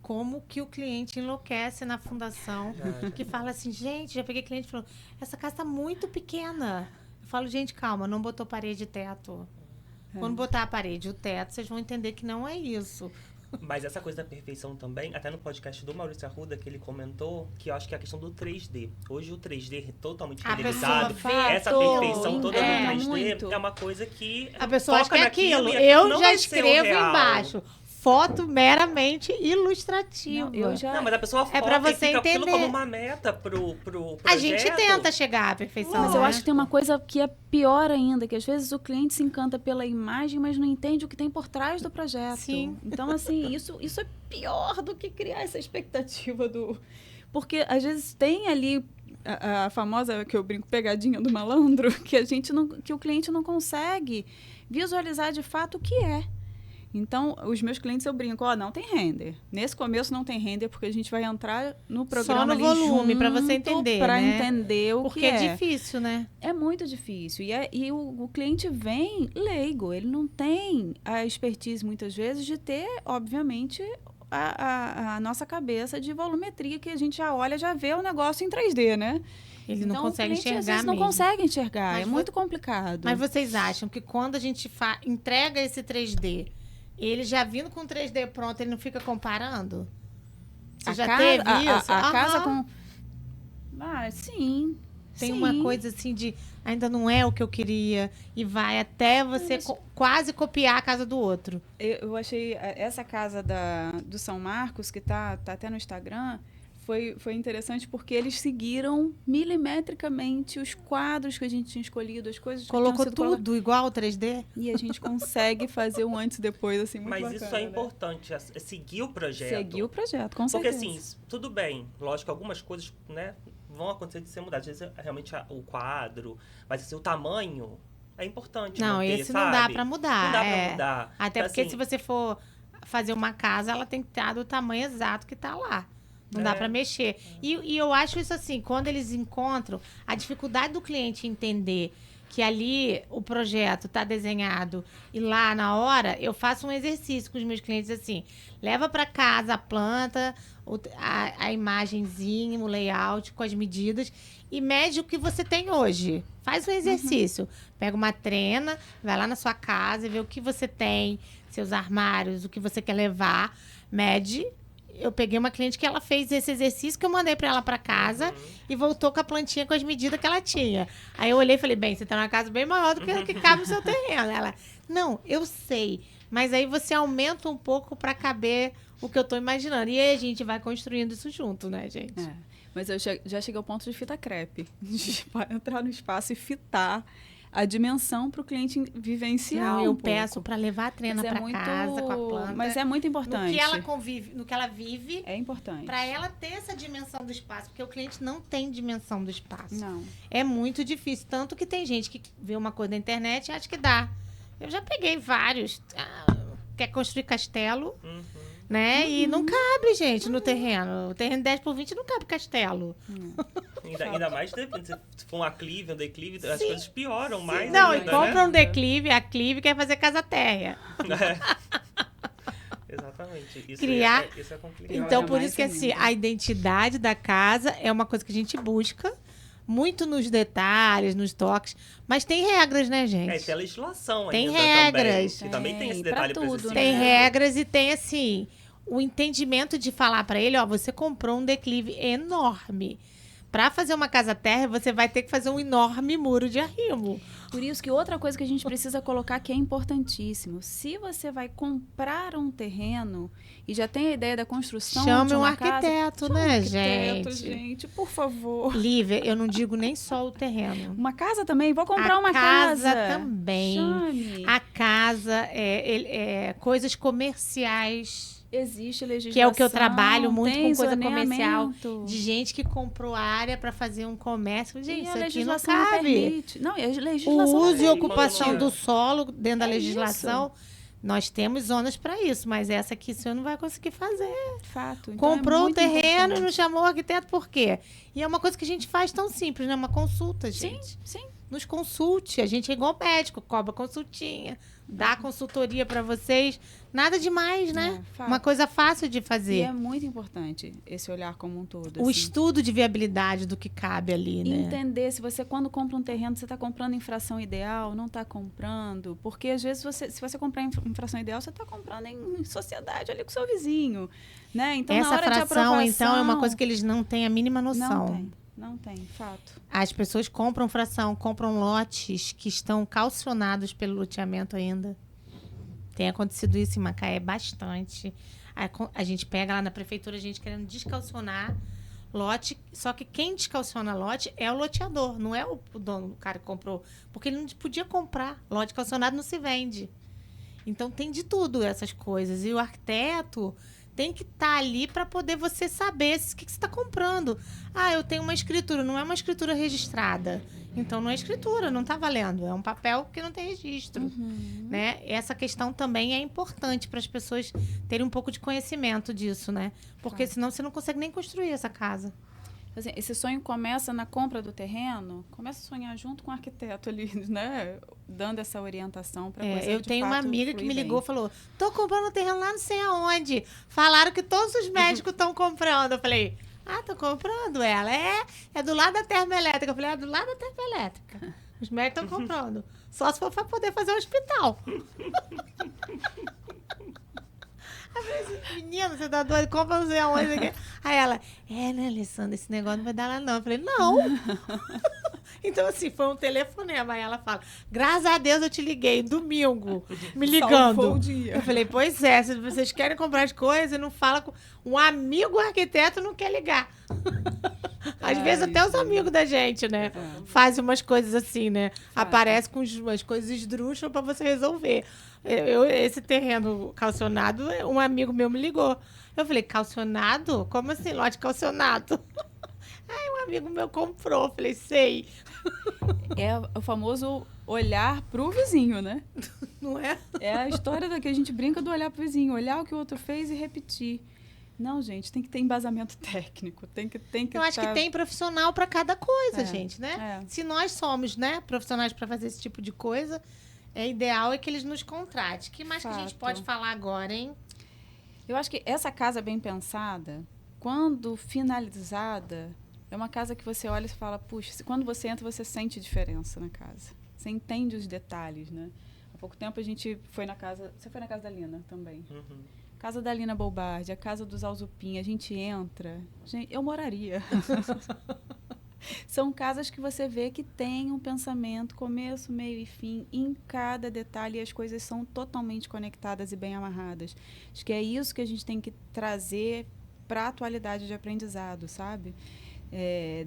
Como que o cliente enlouquece na fundação, que fala assim, gente, já peguei cliente falando, essa casa está muito pequena. Eu falo, gente, calma, não botou parede e teto. Quando botar a parede e o teto, vocês vão entender que não é isso. Mas essa coisa da perfeição também, até no podcast do Maurício Arruda, que ele comentou, que eu acho que é a questão do 3D. Hoje o 3D é totalmente A renderizado. pessoa vê Essa tudo, perfeição toda do 3D muito. é uma coisa que A pessoa acha foca que é naquilo aquilo. e aquilo Eu não já vai ser o escrevo real. embaixo. Foto meramente ilustrativa. Não, eu já... Não, mas a pessoa foca pra e você fica aquilo entender. como uma meta pro projeto. A gente tenta chegar à perfeição. Mas eu né? acho que tem uma coisa que é pior ainda, que às vezes o cliente se encanta pela imagem, mas não entende o que tem por trás do projeto. Sim. Então, assim, isso é pior do que criar essa expectativa do... Porque às vezes tem ali a famosa, que eu brinco, pegadinha do malandro, que que o cliente não consegue visualizar de fato o que é. Então, os meus clientes eu brinco, não tem render. Nesse começo não tem render, porque a gente vai entrar no programa Só no ali volume, para você junto, entender, para né? entender o Porque que é. é difícil, né? É muito difícil. E o cliente vem leigo. Ele não tem a expertise, muitas vezes, de ter, obviamente, a nossa cabeça de volumetria, que a gente já olha, já vê o negócio em 3D, né? Ele não Então, consegue o cliente, às enxergar vezes, não mesmo. consegue enxergar. Mas é muito complicado. Mas vocês acham que quando a gente entrega esse 3D, ele já vindo com 3D pronto, ele não fica comparando? Você já teve isso? A casa Aham. com... sim. Tem sim. uma coisa assim de ainda não é o que eu queria e vai até você quase copiar a casa do outro. Eu achei essa casa do São Marcos, que tá até no Instagram, foi interessante porque eles seguiram milimetricamente os quadros que a gente tinha escolhido, as coisas que Colocou tinham sido tudo igual ao 3D? E a gente consegue fazer um antes e depois, assim, muito Mas bacana, isso é né? importante, é seguir o projeto. Seguir o projeto, com Porque certeza. assim, tudo bem, lógico que algumas coisas, né, vão acontecer de ser mudadas. Às vezes, realmente, o quadro, mas assim, o tamanho é importante Não, manter, esse não dá sabe? pra mudar. Não dá pra mudar. Até Então, porque assim, se você for fazer uma casa, ela tem que estar do tamanho exato que tá lá. Não dá pra mexer. E eu acho isso assim, quando eles encontram, a dificuldade do cliente entender que ali o projeto tá desenhado e lá na hora, eu faço um exercício com os meus clientes assim, leva pra casa a planta, a imagenzinha, o layout com as medidas e mede o que você tem hoje. Faz um exercício. Pega uma trena, vai lá na sua casa e vê o que você tem, seus armários, o que você quer levar, mede. Eu peguei uma cliente que ela fez esse exercício que eu mandei pra ela pra casa e voltou com a plantinha com as medidas que ela tinha. Aí eu olhei e falei, bem, você tá numa casa bem maior do que o que cabe no seu terreno. Ela, não, eu sei, mas aí você aumenta um pouco pra caber o que eu tô imaginando. E aí a gente vai construindo isso junto, né, gente? É. Mas eu já cheguei ao ponto de fita crepe. De entrar no espaço e fitar a dimensão para o cliente vivenciar. Não, um eu pouco. peço para levar a trena Mas é para muito- casa com a planta. Mas é muito importante. No que ela convive, no que ela vive, É importante. para ela ter essa dimensão do espaço, porque o cliente não tem dimensão do espaço. Não. É muito difícil, tanto que tem gente que vê uma coisa na internet e acha que dá. Eu já peguei vários. Quer construir castelo, né? E não cabe, gente, no terreno. O terreno 10 por 20 não cabe castelo. Ainda mais se for um aclive, um declive, as coisas pioram mais Não, ainda, e compra né? um declive, a clive quer fazer casa térrea. Exatamente. Isso Criar- isso é complicado. Então, por mais isso que assim, ainda. a identidade da casa é uma coisa que a gente busca muito nos detalhes, nos toques, mas tem regras, né, gente? Tem a legislação Tem ainda regras. também. Que também tem esse Tem, pra detalhe tudo, pra Tem né? regras e tem assim, o entendimento de falar pra ele, ó, você comprou um declive enorme. Para fazer uma casa térrea, você vai ter que fazer um enorme muro de arrimo. Por isso que outra coisa que a gente precisa colocar que é importantíssimo. Se você vai comprar um terreno e já tem a ideia da construção Chame de um uma arquiteto, casa, né, chame um arquiteto, gente? gente, por favor. Lívia, eu não digo nem só o terreno. Uma casa também? Vou comprar uma casa. casa. Também. Chame. A casa, coisas comerciais. Existe legislação. Que é o que eu trabalho muito tem com coisa comercial. zoneamento. De gente que comprou área para fazer um comércio. Gente, E isso a aqui não legislação cabe. permite. Não, e a O legislação uso e permite. ocupação do Isso. solo dentro da É legislação, nós temos zonas para isso, mas essa aqui o senhor não vai conseguir fazer. Fato. Então, Comprou é o muito terreno e importante. não chamou o arquiteto por quê? E é uma coisa que a gente faz tão simples, né? Uma consulta, Sim, gente. sim. Nos consulte. A gente é igual médico, cobra consultinha, dá consultoria para vocês. Nada demais, né? É, fato. Uma coisa fácil de E fazer. é muito importante esse olhar como um todo. O assim. estudo de viabilidade do que cabe ali, né? Entender se você, quando compra um terreno, você está comprando em fração ideal, não está comprando. Porque, às vezes, se você comprar em fração ideal, você está comprando em sociedade ali com o seu vizinho. Né? Então, na Essa hora de fração, aprovação, então, é uma coisa que eles não têm a mínima noção. Não tem, fato. As pessoas compram fração, compram lotes que estão calcionados pelo loteamento ainda. Tem acontecido isso em Macaé bastante. A gente pega lá na prefeitura, a gente querendo descalcionar lote, só que quem descalciona lote é o loteador, não é o dono, o cara que comprou. Porque ele não podia comprar. Lote calcionado não se vende. Então tem de tudo essas coisas. E o arquiteto tem que estar ali para poder você saber o que você está comprando. Ah, eu tenho uma escritura, não é uma escritura registrada. Então não é escritura, não está valendo. É um papel que não tem registro. Né? Essa questão também é importante para as pessoas terem um pouco de conhecimento disso, né? Porque senão você não consegue nem construir essa casa. Assim, esse sonho começa na compra do terreno, começa a sonhar junto com o arquiteto ali, né? Dando essa orientação para coisa Eu de tenho uma fato amiga que fluir me bem. ligou e falou: tô comprando terreno lá não sei aonde. Falaram que todos os médicos estão comprando. Eu falei: ah, tô comprando? Ela é do lado da termoelétrica. Eu falei: é do lado da termoelétrica. Os médicos estão comprando. Só se for para poder fazer um hospital. Eu falei assim: menina, você tá doido? Compra não sei aonde. Aqui. Aí ela: né, Alessandra, esse negócio não vai dar lá não. Eu falei: não. Então, assim, foi um telefonema. Aí ela fala: graças a Deus eu te liguei, domingo, me ligando. Salvou o dia. Eu falei: pois é, se vocês querem comprar as coisas, não fala com... Um amigo arquiteto não quer ligar. Às vezes até os amigos da gente, né? Fazem umas coisas assim, né? Aparece com umas coisas esdrúxulas pra você resolver. Esse terreno calcionado, um amigo meu me ligou. Eu falei: calcionado? Como assim, lote calcionado? Aí um amigo meu comprou. Eu falei: sei. É o famoso olhar pro vizinho, né? Não é? É a história da que a gente brinca do olhar pro vizinho, olhar o que o outro fez e repetir. Não, gente, tem que ter embasamento técnico, tem que Eu acho que tem profissional para cada coisa, gente, né? é. Se nós somos, né, profissionais para fazer esse tipo de coisa, ideal é que eles nos contratem. O que mais que a gente Fato. pode falar agora, hein? Eu acho que essa casa bem pensada, quando finalizada, é uma casa que você olha e fala, puxa, quando você entra, você sente diferença na casa. Você entende os detalhes, né? Há pouco tempo a gente foi na casa... Você foi na casa da Lina também. Uhum. Casa da Lina Bolbardi, a casa dos Alzupin, a gente entra... Gente, eu moraria. São casas que você vê que tem um pensamento, começo, meio e fim, em cada detalhe, e as coisas são totalmente conectadas e bem amarradas. Acho que é isso que a gente tem que trazer para a atualidade de aprendizado, sabe?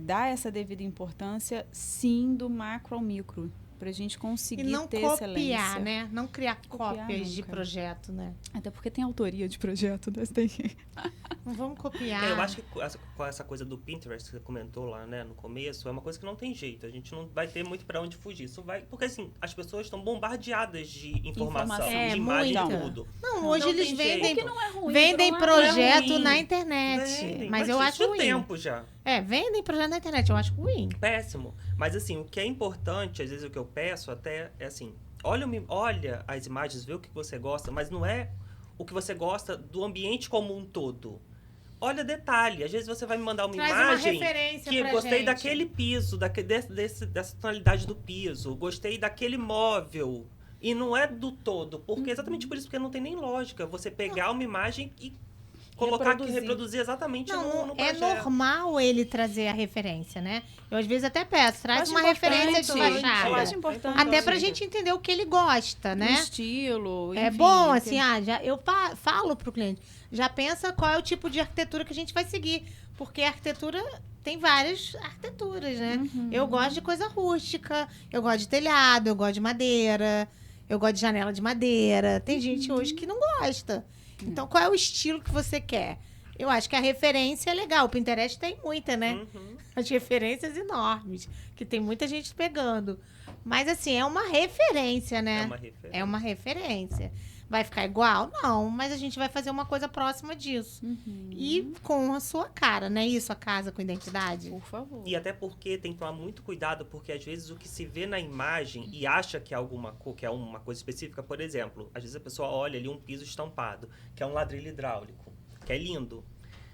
Dar essa devida importância, sim, do macro ao micro, para a gente conseguir E não ter copiar, excelência. né? Não criar Copiar cópias de nunca. projeto, né? Até porque tem autoria de projeto, né? Tem... Não vamos copiar. Eu acho que com essa coisa do Pinterest que você comentou lá, né, no começo, é uma coisa que não tem jeito. A gente não vai ter muito para onde fugir. Isso vai, porque assim, as pessoas estão bombardeadas de informação, de imagem muita. e tudo. Não, hoje Não eles tem vendem, jeito. Que não é ruim, vendem não é projeto ruim. na internet. Vendem, mas eu acho isso ruim. tempo já. Vendem projeto na internet, eu acho ruim. Péssimo. Mas assim, o que é importante, às vezes o que eu peço até é assim, olha as imagens, vê o que você gosta, mas não é o que você gosta do ambiente como um todo. Olha detalhe. Às vezes você vai me mandar uma Traz imagem uma referência que pra gostei gente. daquele piso, dessa tonalidade do piso, gostei daquele móvel. E não é do todo. Porque exatamente por isso, porque não tem nem lógica você pegar uma imagem e colocar que reproduzir exatamente no é projeto. normal ele trazer a referência, né? Eu às vezes até peço, traz Acho uma referência de importante. fachada. Eu acho importante. Até pra gente entender o que ele gosta, O né? estilo, É enfim, bom, o que- assim, eu falo pro cliente, já pensa qual é o tipo de arquitetura que a gente vai seguir. Porque a arquitetura tem várias arquiteturas, né? Eu gosto de coisa rústica, eu gosto de telhado, eu gosto de madeira, eu gosto de janela de madeira. Tem gente hoje que não gosta. Então, qual é o estilo que você quer? Eu acho que a referência é legal. O Pinterest tem muita, né? As referências enormes, que tem muita gente pegando. Mas, assim, é uma referência, né? É uma referência. É uma referência. Vai ficar igual? Não, mas a gente vai fazer uma coisa próxima disso. E com a sua cara, né? Isso, a casa com identidade. Por favor. E até porque tem que tomar muito cuidado, porque às vezes o que se vê na imagem e acha que é que é uma coisa específica, por exemplo, às vezes a pessoa olha ali um piso estampado, que é um ladrilho hidráulico, que é lindo.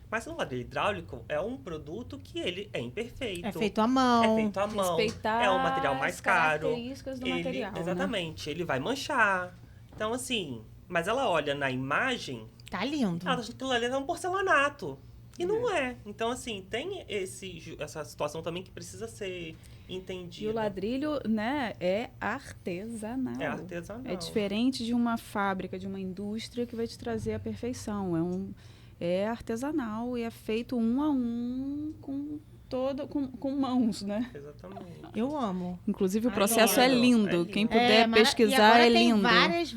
Mas um ladrilho hidráulico é um produto que ele é imperfeito. É feito à mão. É feito à mão. Respeitar É um material mais as caro. características do material, né? Exatamente. Ele vai manchar. Então, assim... Mas ela olha na imagem, Tá lindo. ela acha que aquilo ali é um porcelanato. E não é. Então, assim, tem essa situação também que precisa ser entendida. E o ladrilho, né, é artesanal. É artesanal. É diferente de uma fábrica, de uma indústria que vai te trazer a perfeição. É artesanal e é feito um a um com mãos, né? Exatamente. Eu amo. Inclusive o Ai, processo é é lindo, lindo. é lindo. Quem puder E pesquisar agora é tem lindo.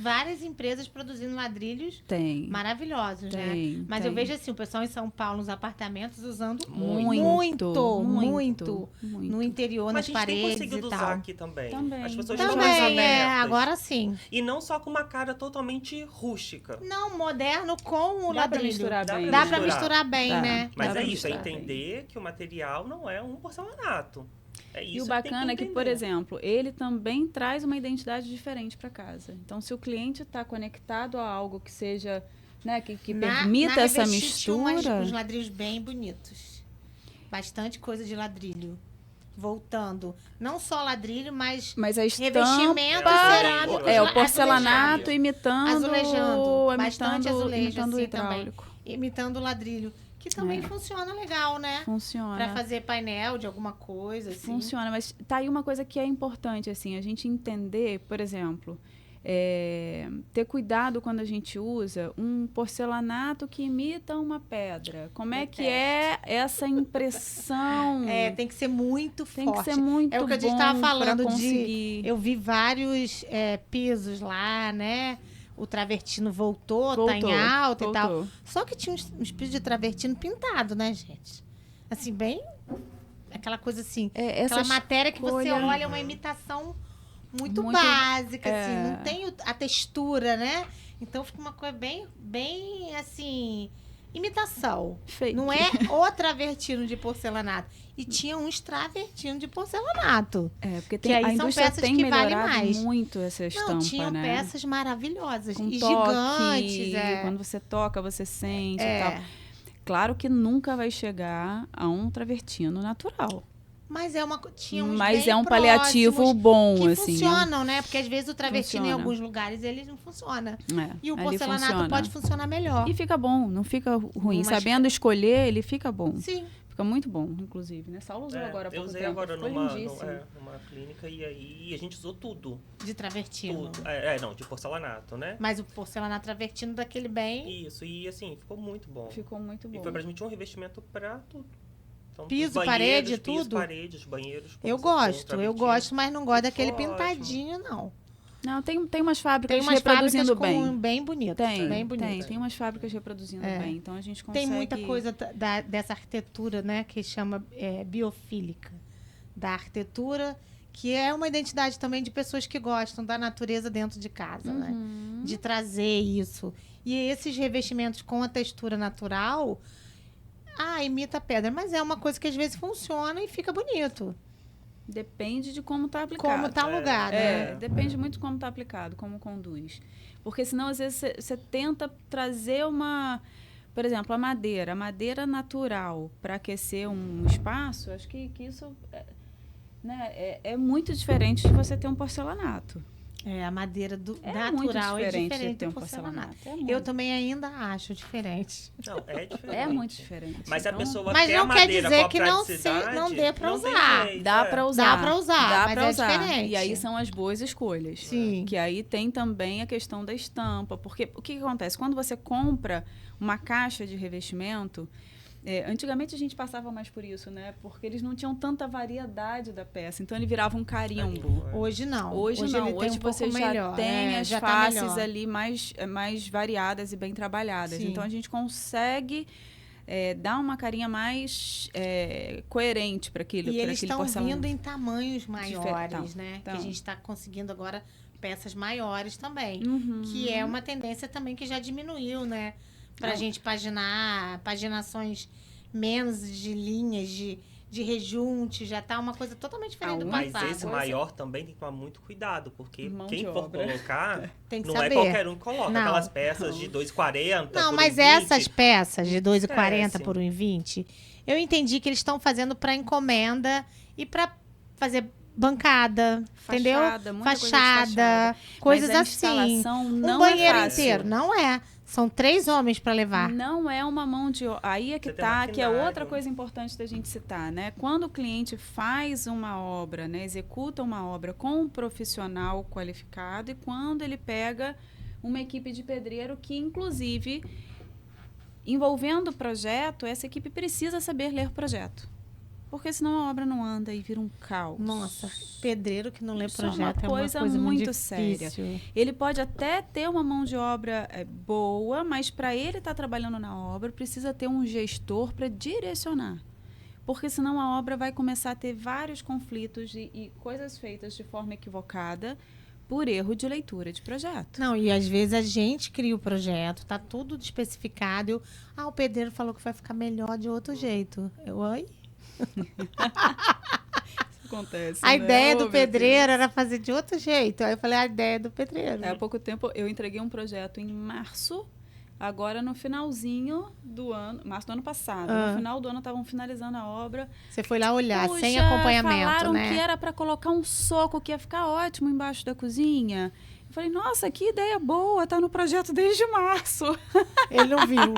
várias empresas produzindo ladrilhos Tem. maravilhosos, né? Tem, Mas tem. eu vejo assim, o pessoal em São Paulo, nos apartamentos, usando Muito. muito. No interior, Mas nas a gente tem paredes conseguido e usar tal. aqui também. Também. As pessoas estão mais Também, honestas. agora sim. E não só com uma cara totalmente rústica. Não, moderno com o Dá pra ladrilho. misturar bem. Dá pra misturar. misturar bem, Dá. né? Mas Dá pra é isso, é misturar bem. entender que o material não é um porcelanato. É isso E o que bacana é tem que, por entender. exemplo, ele também traz uma identidade diferente para casa. Então, se o cliente está conectado a algo que seja, né, que permita essa Revestir tinha mistura, uns ladrilhos bem bonitos. Bastante coisa de ladrilho. Voltando. Não só ladrilho, mas mas a revestimento estampa cerâmico. é o azulejado. porcelanato imitando Azulejando. Bastante azulejo, imitando o assim, também. hidráulico. Imitando o ladrilho. Que também funciona legal, né? Funciona. Pra fazer painel de alguma coisa, assim. Funciona, mas tá aí uma coisa que é importante, assim, a gente entender, por exemplo, ter cuidado quando a gente usa um porcelanato que imita uma pedra. Como é que é essa impressão? É, tem que ser muito Tem forte. que ser muito É o que a gente bom tava pra falando de... conseguir. Eu vi vários pisos lá, né? O travertino voltou, tá em alta e tal. voltou. Só que tinha uns pisos de travertino pintado, né, gente? Assim, bem... Aquela coisa assim... Aquela Essas matéria que você escolha- olha, é uma imitação muito Muito- básica, assim. Não tem a textura, né? Então fica uma coisa bem assim... Imitação. Fake. Não é o travertino de porcelanato. E tinha uns travertinos de porcelanato. Porque Que aí a são indústria peças tem que valem melhorado mais. muito essa estampa, Não, tinham né? peças maravilhosas. Com e toque, gigantes. quando você toca, você sente e É. tal. Claro que nunca vai chegar a um travertino natural. Mas tinha uns Mas bem é um paliativo próximos bom, que assim. funcionam, né? Porque às vezes o travertino em Funciona. alguns lugares ele não funciona. E o ali porcelanato funciona. pode funcionar melhor. E fica bom, não fica ruim. Mas Sabendo escolher, ele fica bom. Sim. Fica muito bom, inclusive, né? Saulo usou agora há eu pouco usei tempo. agora Foi numa lindíssimo. clínica e aí a gente usou tudo. De travertino. Tudo. Não, de porcelanato, né? Mas o porcelanato travertino daquele bem... Isso, e assim, ficou muito bom. Ficou muito bom. E foi pra gente um revestimento pra tudo. Então, Piso, os parede, piso, tudo? paredes, banheiros. Eu como você gosto, falou, eu travertino. gosto, mas não gosto daquele Ficou pintadinho, não. Não, tem umas fábricas Tem umas fábricas reproduzindo com bem. bem bonito. Tem, bem bonito. tem umas fábricas reproduzindo bem. Então a gente consegue... Tem muita coisa dessa arquitetura, né, que chama biofílica. Da arquitetura, que é uma identidade também de pessoas que gostam da natureza dentro de casa, né? De trazer isso. E esses revestimentos com a textura natural, imita pedra. Mas é uma coisa que às vezes funciona e fica bonito. Depende de como está aplicado. Como tá alugado, né? Depende muito de como está aplicado, como conduz. Porque senão, às vezes, você tenta trazer uma... Por exemplo, a madeira natural para aquecer um espaço, acho que isso é muito diferente de você ter um porcelanato. A madeira É muito natural é diferente de diferente ter do um porcelanato. porcelanato. Eu também ainda acho diferente. Não, é diferente. É muito diferente. Mas se a Então, pessoa Mas quer não quer madeira dizer com a que não praticidade, não dê pra não tem usar. jeito, Dá pra usar. Dá pra usar, Dá mas pra é usar. diferente. E aí são as boas escolhas. Sim. Que aí tem também a questão da estampa. Porque o que acontece? Quando você compra uma caixa de revestimento, antigamente a gente passava mais por isso, né? Porque eles não tinham tanta variedade da peça. Então ele virava um carimbo. Hoje não. Hoje não. ele tem Hoje um pouco você já melhor. tem as já tá faces melhor. ali mais variadas e bem trabalhadas. Sim. Então a gente consegue dar uma carinha mais coerente para aquilo. E eles estão porcelanato. vindo em tamanhos maiores, Então, né? então. Que a gente está conseguindo agora peças maiores também. Uhum. Que é uma tendência também que já diminuiu, né? Pra gente paginações menos de linhas, de rejunte, já tá uma coisa totalmente diferente do Mas passado. esse maior também tem que tomar muito cuidado, porque Mão quem de for obra. colocar, Tem que não saber. é qualquer um que coloca. Não. Aquelas peças de 2,40 Não, por mas 1,20. essas peças de 2,40 Esquece. por 1,20, eu entendi que eles estão fazendo para encomenda e para fazer bancada, entendeu? Fachada, muita coisa de Fachada, fachada. coisas Mas a assim. instalação não Um banheiro é fácil. inteiro, não é. São 3 homens para levar. Não é uma mão de obra. Aí é que Você tem tá, que é maquinário. outra coisa importante da gente citar, né? Quando o cliente faz uma obra, né, executa uma obra com um profissional qualificado e quando ele pega uma equipe de pedreiro que, inclusive, envolvendo o projeto, essa equipe precisa saber ler o projeto. Porque senão a obra não anda e vira um caos. Nossa, pedreiro que não lê Isso é uma projeto é uma coisa coisa muito muito séria. difícil. Ele pode até ter uma mão de obra boa, mas para ele estar trabalhando na obra, precisa ter um gestor para direcionar. Porque senão a obra vai começar a ter vários conflitos e coisas feitas de forma equivocada por erro de leitura de projeto. Não, e às vezes a gente cria o projeto, tá tudo especificado. O pedreiro falou que vai ficar melhor de outro jeito. Oi? Acontece. A ideia do pedreiro era fazer de outro jeito. Aí eu falei, a ideia do pedreiro. Há pouco tempo eu entreguei um projeto em março, agora no finalzinho do ano, março do ano passado. No final do ano estavam finalizando a obra. Você foi lá olhar, Puxa, sem acompanhamento, falaram né? que era para colocar um soco que ia ficar ótimo embaixo da cozinha. Eu falei, nossa, que ideia boa, tá no projeto desde março. Ele não viu.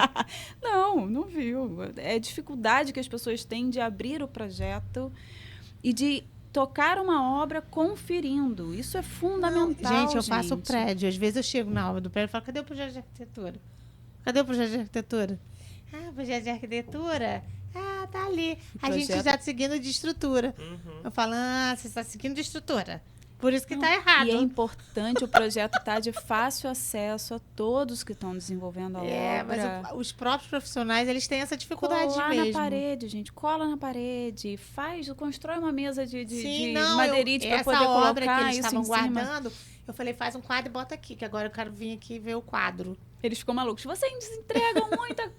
Não viu. É a dificuldade que as pessoas têm de abrir o projeto e de tocar uma obra conferindo. Isso é fundamental, Gente, eu faço prédio. Às vezes eu chego na obra do prédio e falo, cadê o projeto de arquitetura? Cadê o projeto de arquitetura? O projeto de arquitetura? Tá ali. A gente já tá seguindo de estrutura. Eu falo, você está seguindo de estrutura. Por isso que tá errado. E é importante o projeto estar de fácil acesso a todos que estão desenvolvendo a obra. Mas os próprios profissionais, eles têm essa dificuldade colar mesmo. na parede, gente. Cola na parede. constrói uma mesa de não, madeirite para poder essa obra colocar que eles isso estavam em cima. guardando, eu falei, faz um quadro e bota aqui, que agora eu quero vir aqui ver o quadro. Eles ficam malucos. Vocês entregam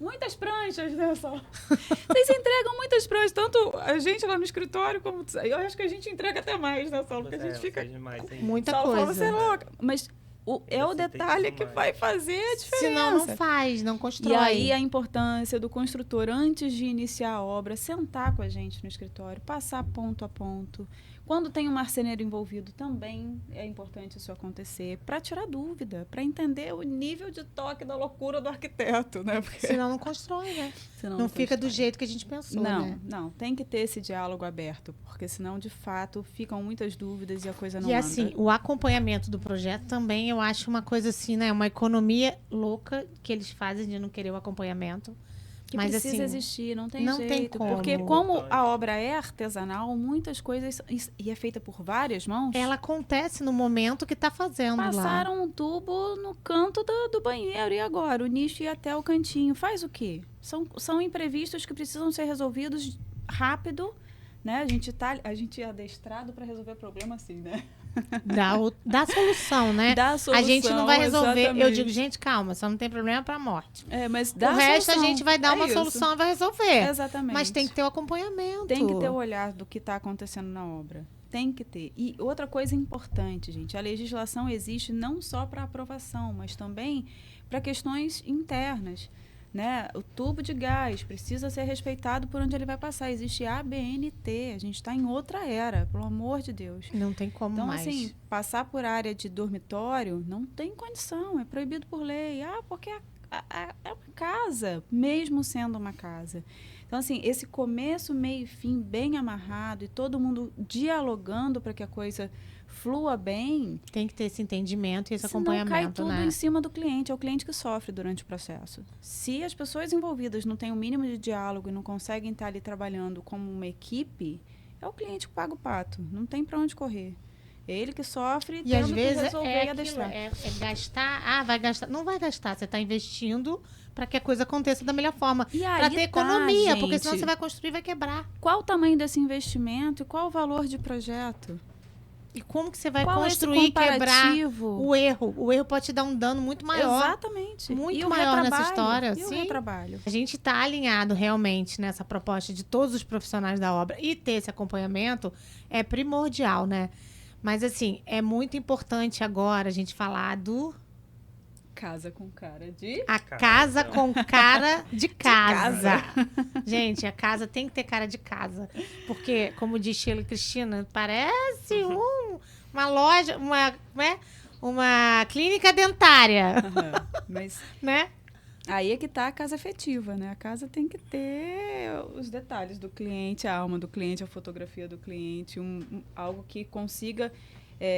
muitas pranchas, né, Sol? Vocês entregam muitas pranchas, tanto a gente lá no escritório, como... Eu acho que a gente entrega até mais, né, Sol? Porque a gente fica... Muita Sol coisa. fala, você é louca. Mas o detalhe que vai fazer a diferença. Senão não faz, não constrói. E aí a importância do construtor, antes de iniciar a obra, sentar com a gente no escritório, passar ponto a ponto. Quando tem um marceneiro envolvido também é importante isso acontecer, para tirar dúvida, para entender o nível de toque da loucura do arquiteto, né? Porque senão não constrói, né? Não fica do jeito que a gente pensou, né? Não, tem que ter esse diálogo aberto, porque senão, de fato, ficam muitas dúvidas e a coisa não E anda. assim, o acompanhamento do projeto também, eu acho uma coisa assim, né? Uma economia louca que eles fazem de não querer o acompanhamento. Que mas precisa assim, existir, não tem não jeito. tem como. Porque como a obra é artesanal, muitas coisas, e é feita por várias mãos, ela acontece no momento que tá fazendo lá. passaram um tubo no canto do banheiro, e agora? O nicho ia até o cantinho. Faz o quê? São imprevistos que precisam ser resolvidos rápido, né? A gente é adestrado para resolver problema assim, né? Dá solução, né? Dá solução, a gente não vai resolver. exatamente. Eu digo, gente, calma, só não tem problema pra morte. Mas dá O resto solução. a gente vai dar uma isso. solução e vai resolver. Exatamente. Mas tem que ter o acompanhamento. Tem que ter o olhar do que está acontecendo na obra. Tem que ter. E outra coisa importante, gente, a legislação existe não só para aprovação, mas também para questões internas. né? O tubo de gás precisa ser respeitado por onde ele vai passar. Existe ABNT, a gente está em outra era, pelo amor de Deus. Não tem como Então, mais. assim, passar por área de dormitório não tem condição, é proibido por lei. Porque é uma casa, mesmo sendo uma casa. Então, assim, esse começo, meio e fim bem amarrado e todo mundo dialogando para que a coisa flua bem. Tem que ter esse entendimento e esse Senão acompanhamento, cai tudo né? em cima do cliente. É o cliente que sofre durante o processo. Se as pessoas envolvidas não têm o mínimo de diálogo e não conseguem estar ali trabalhando como uma equipe, é o cliente que paga o pato. Não tem para onde correr. É ele que sofre, E às tendo que vezes resolver é e adestrar. gastar. Vai gastar. Não vai gastar. Você está investindo para que a coisa aconteça da melhor forma. E aí Para ter economia, porque gente, senão você vai construir e vai quebrar. qual o tamanho desse investimento e qual o valor de projeto? E como que você vai Qual construir e quebrar comparativo? o erro? O erro pode te dar um dano muito maior. Exatamente. Muito E o maior nessa retrabalho? história, E o sim. retrabalho? A gente está alinhado realmente nessa proposta de todos os profissionais da obra e ter esse acompanhamento é primordial, né? Mas, assim, é muito importante agora a gente falar do... Casa com cara de... A casa com cara de casa. casa. Gente, a casa tem que ter cara de casa. Porque, como diz Sheila e Cristina, parece uma loja, uma clínica dentária, Mas né? aí é que tá a casa afetiva, né? A casa tem que ter os detalhes do cliente, a alma do cliente, a fotografia do cliente, algo que consiga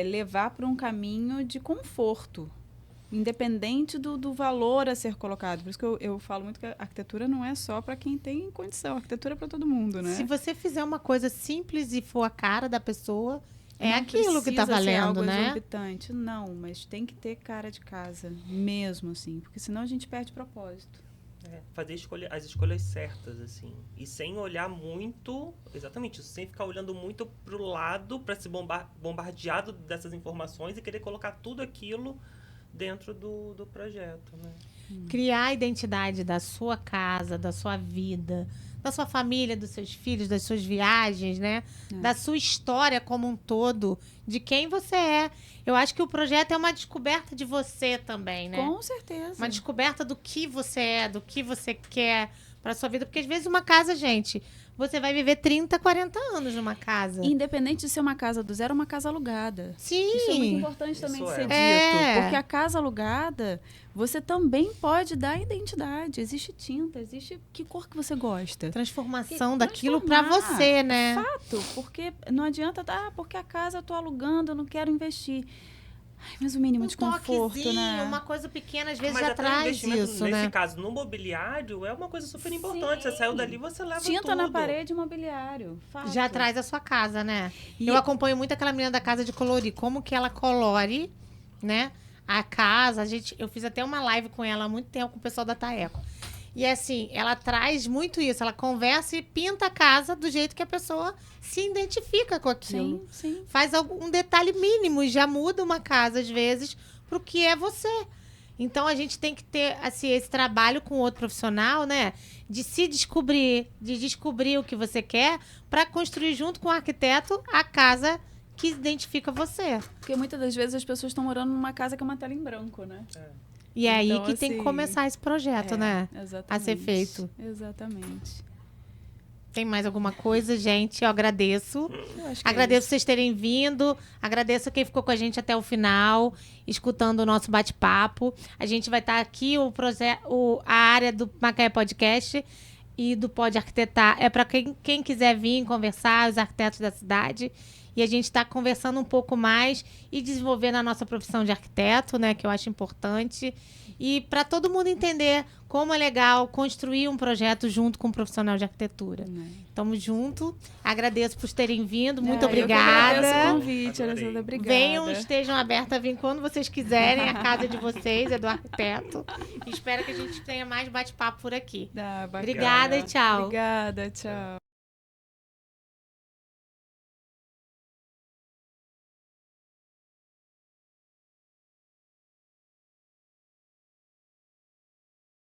levar para um caminho de conforto, independente do valor a ser colocado. Por isso que eu falo muito que a arquitetura não é só para quem tem condição, a arquitetura é para todo mundo, né? Se você fizer uma coisa simples e for a cara da pessoa, é Não aquilo que tá precisa ser valendo, algo né? exorbitante. Não, mas tem que ter cara de casa, mesmo assim, porque senão a gente perde propósito. Fazer as escolhas certas, assim. E sem olhar muito, exatamente, sem ficar olhando muito pro lado, para se bombardeado dessas informações e querer colocar tudo aquilo dentro do projeto, né? Criar a identidade da sua casa, da sua vida, da sua família, dos seus filhos, das suas viagens, né? Da sua história como um todo, de quem você é. Eu acho que o projeto é uma descoberta de você também, né? Com certeza. Uma descoberta do que você é, do que você quer para sua vida. Porque às vezes uma casa, gente, você vai viver 30, 40 anos numa casa. Independente de ser uma casa do zero, uma casa alugada. Sim. Isso é muito importante também de Isso ser dito. É. Porque a casa alugada, você também pode dar identidade. Existe tinta, existe que cor que você gosta. Transformação Que daquilo para transformar. você, né? Fato, porque não adianta, porque a casa eu tô alugando, eu não quero investir. Ai, mas o mínimo de conforto, toquezinho, né? uma coisa pequena, às vezes Mas já até o traz investimento, isso, nesse né? caso, no mobiliário, é uma coisa super importante. Você saiu dali, você leva Tinta tudo. na parede, mobiliário. Fato. Já traz a sua casa, né? E- Eu acompanho muito aquela menina da casa de colorir. Como que ela colore, né? A casa. Eu fiz até uma live com ela há muito tempo com o pessoal da Taeco. E assim, ela traz muito isso. Ela conversa e pinta a casa do jeito que a pessoa se identifica com aquilo. Sim, sim. Faz algum detalhe mínimo e já muda uma casa, às vezes, pro que é você. Então, a gente tem que ter assim, esse trabalho com outro profissional, né? De se descobrir, de descobrir o que você quer para construir junto com o arquiteto a casa que identifica você. Porque muitas das vezes as pessoas estão morando numa casa que é uma tela em branco, né? E é aí Então, que tem que assim, começar esse projeto, né? Exatamente. A ser feito. Exatamente. Tem mais alguma coisa, gente? Eu agradeço. Eu acho que Agradeço é vocês terem vindo. Agradeço quem ficou com a gente até o final, escutando o nosso bate-papo. A gente vai estar aqui, a área do Macaé Podcast e do Pode Arquitetar. É para quem quiser vir conversar, os arquitetos da cidade. E a gente está conversando um pouco mais e desenvolvendo a nossa profissão de arquiteto, né? Que eu acho importante. E para todo mundo entender como é legal construir um projeto junto com um profissional de arquitetura. Tamo junto. Agradeço por terem vindo. Muito Eu que obrigada. agradeço o convite, Adorei. Alessandra. Obrigada. Venham, estejam abertas a vir quando vocês quiserem. A casa de vocês é do arquiteto. E espero que a gente tenha mais bate-papo por aqui. Bacana. Obrigada e tchau. Obrigada, tchau.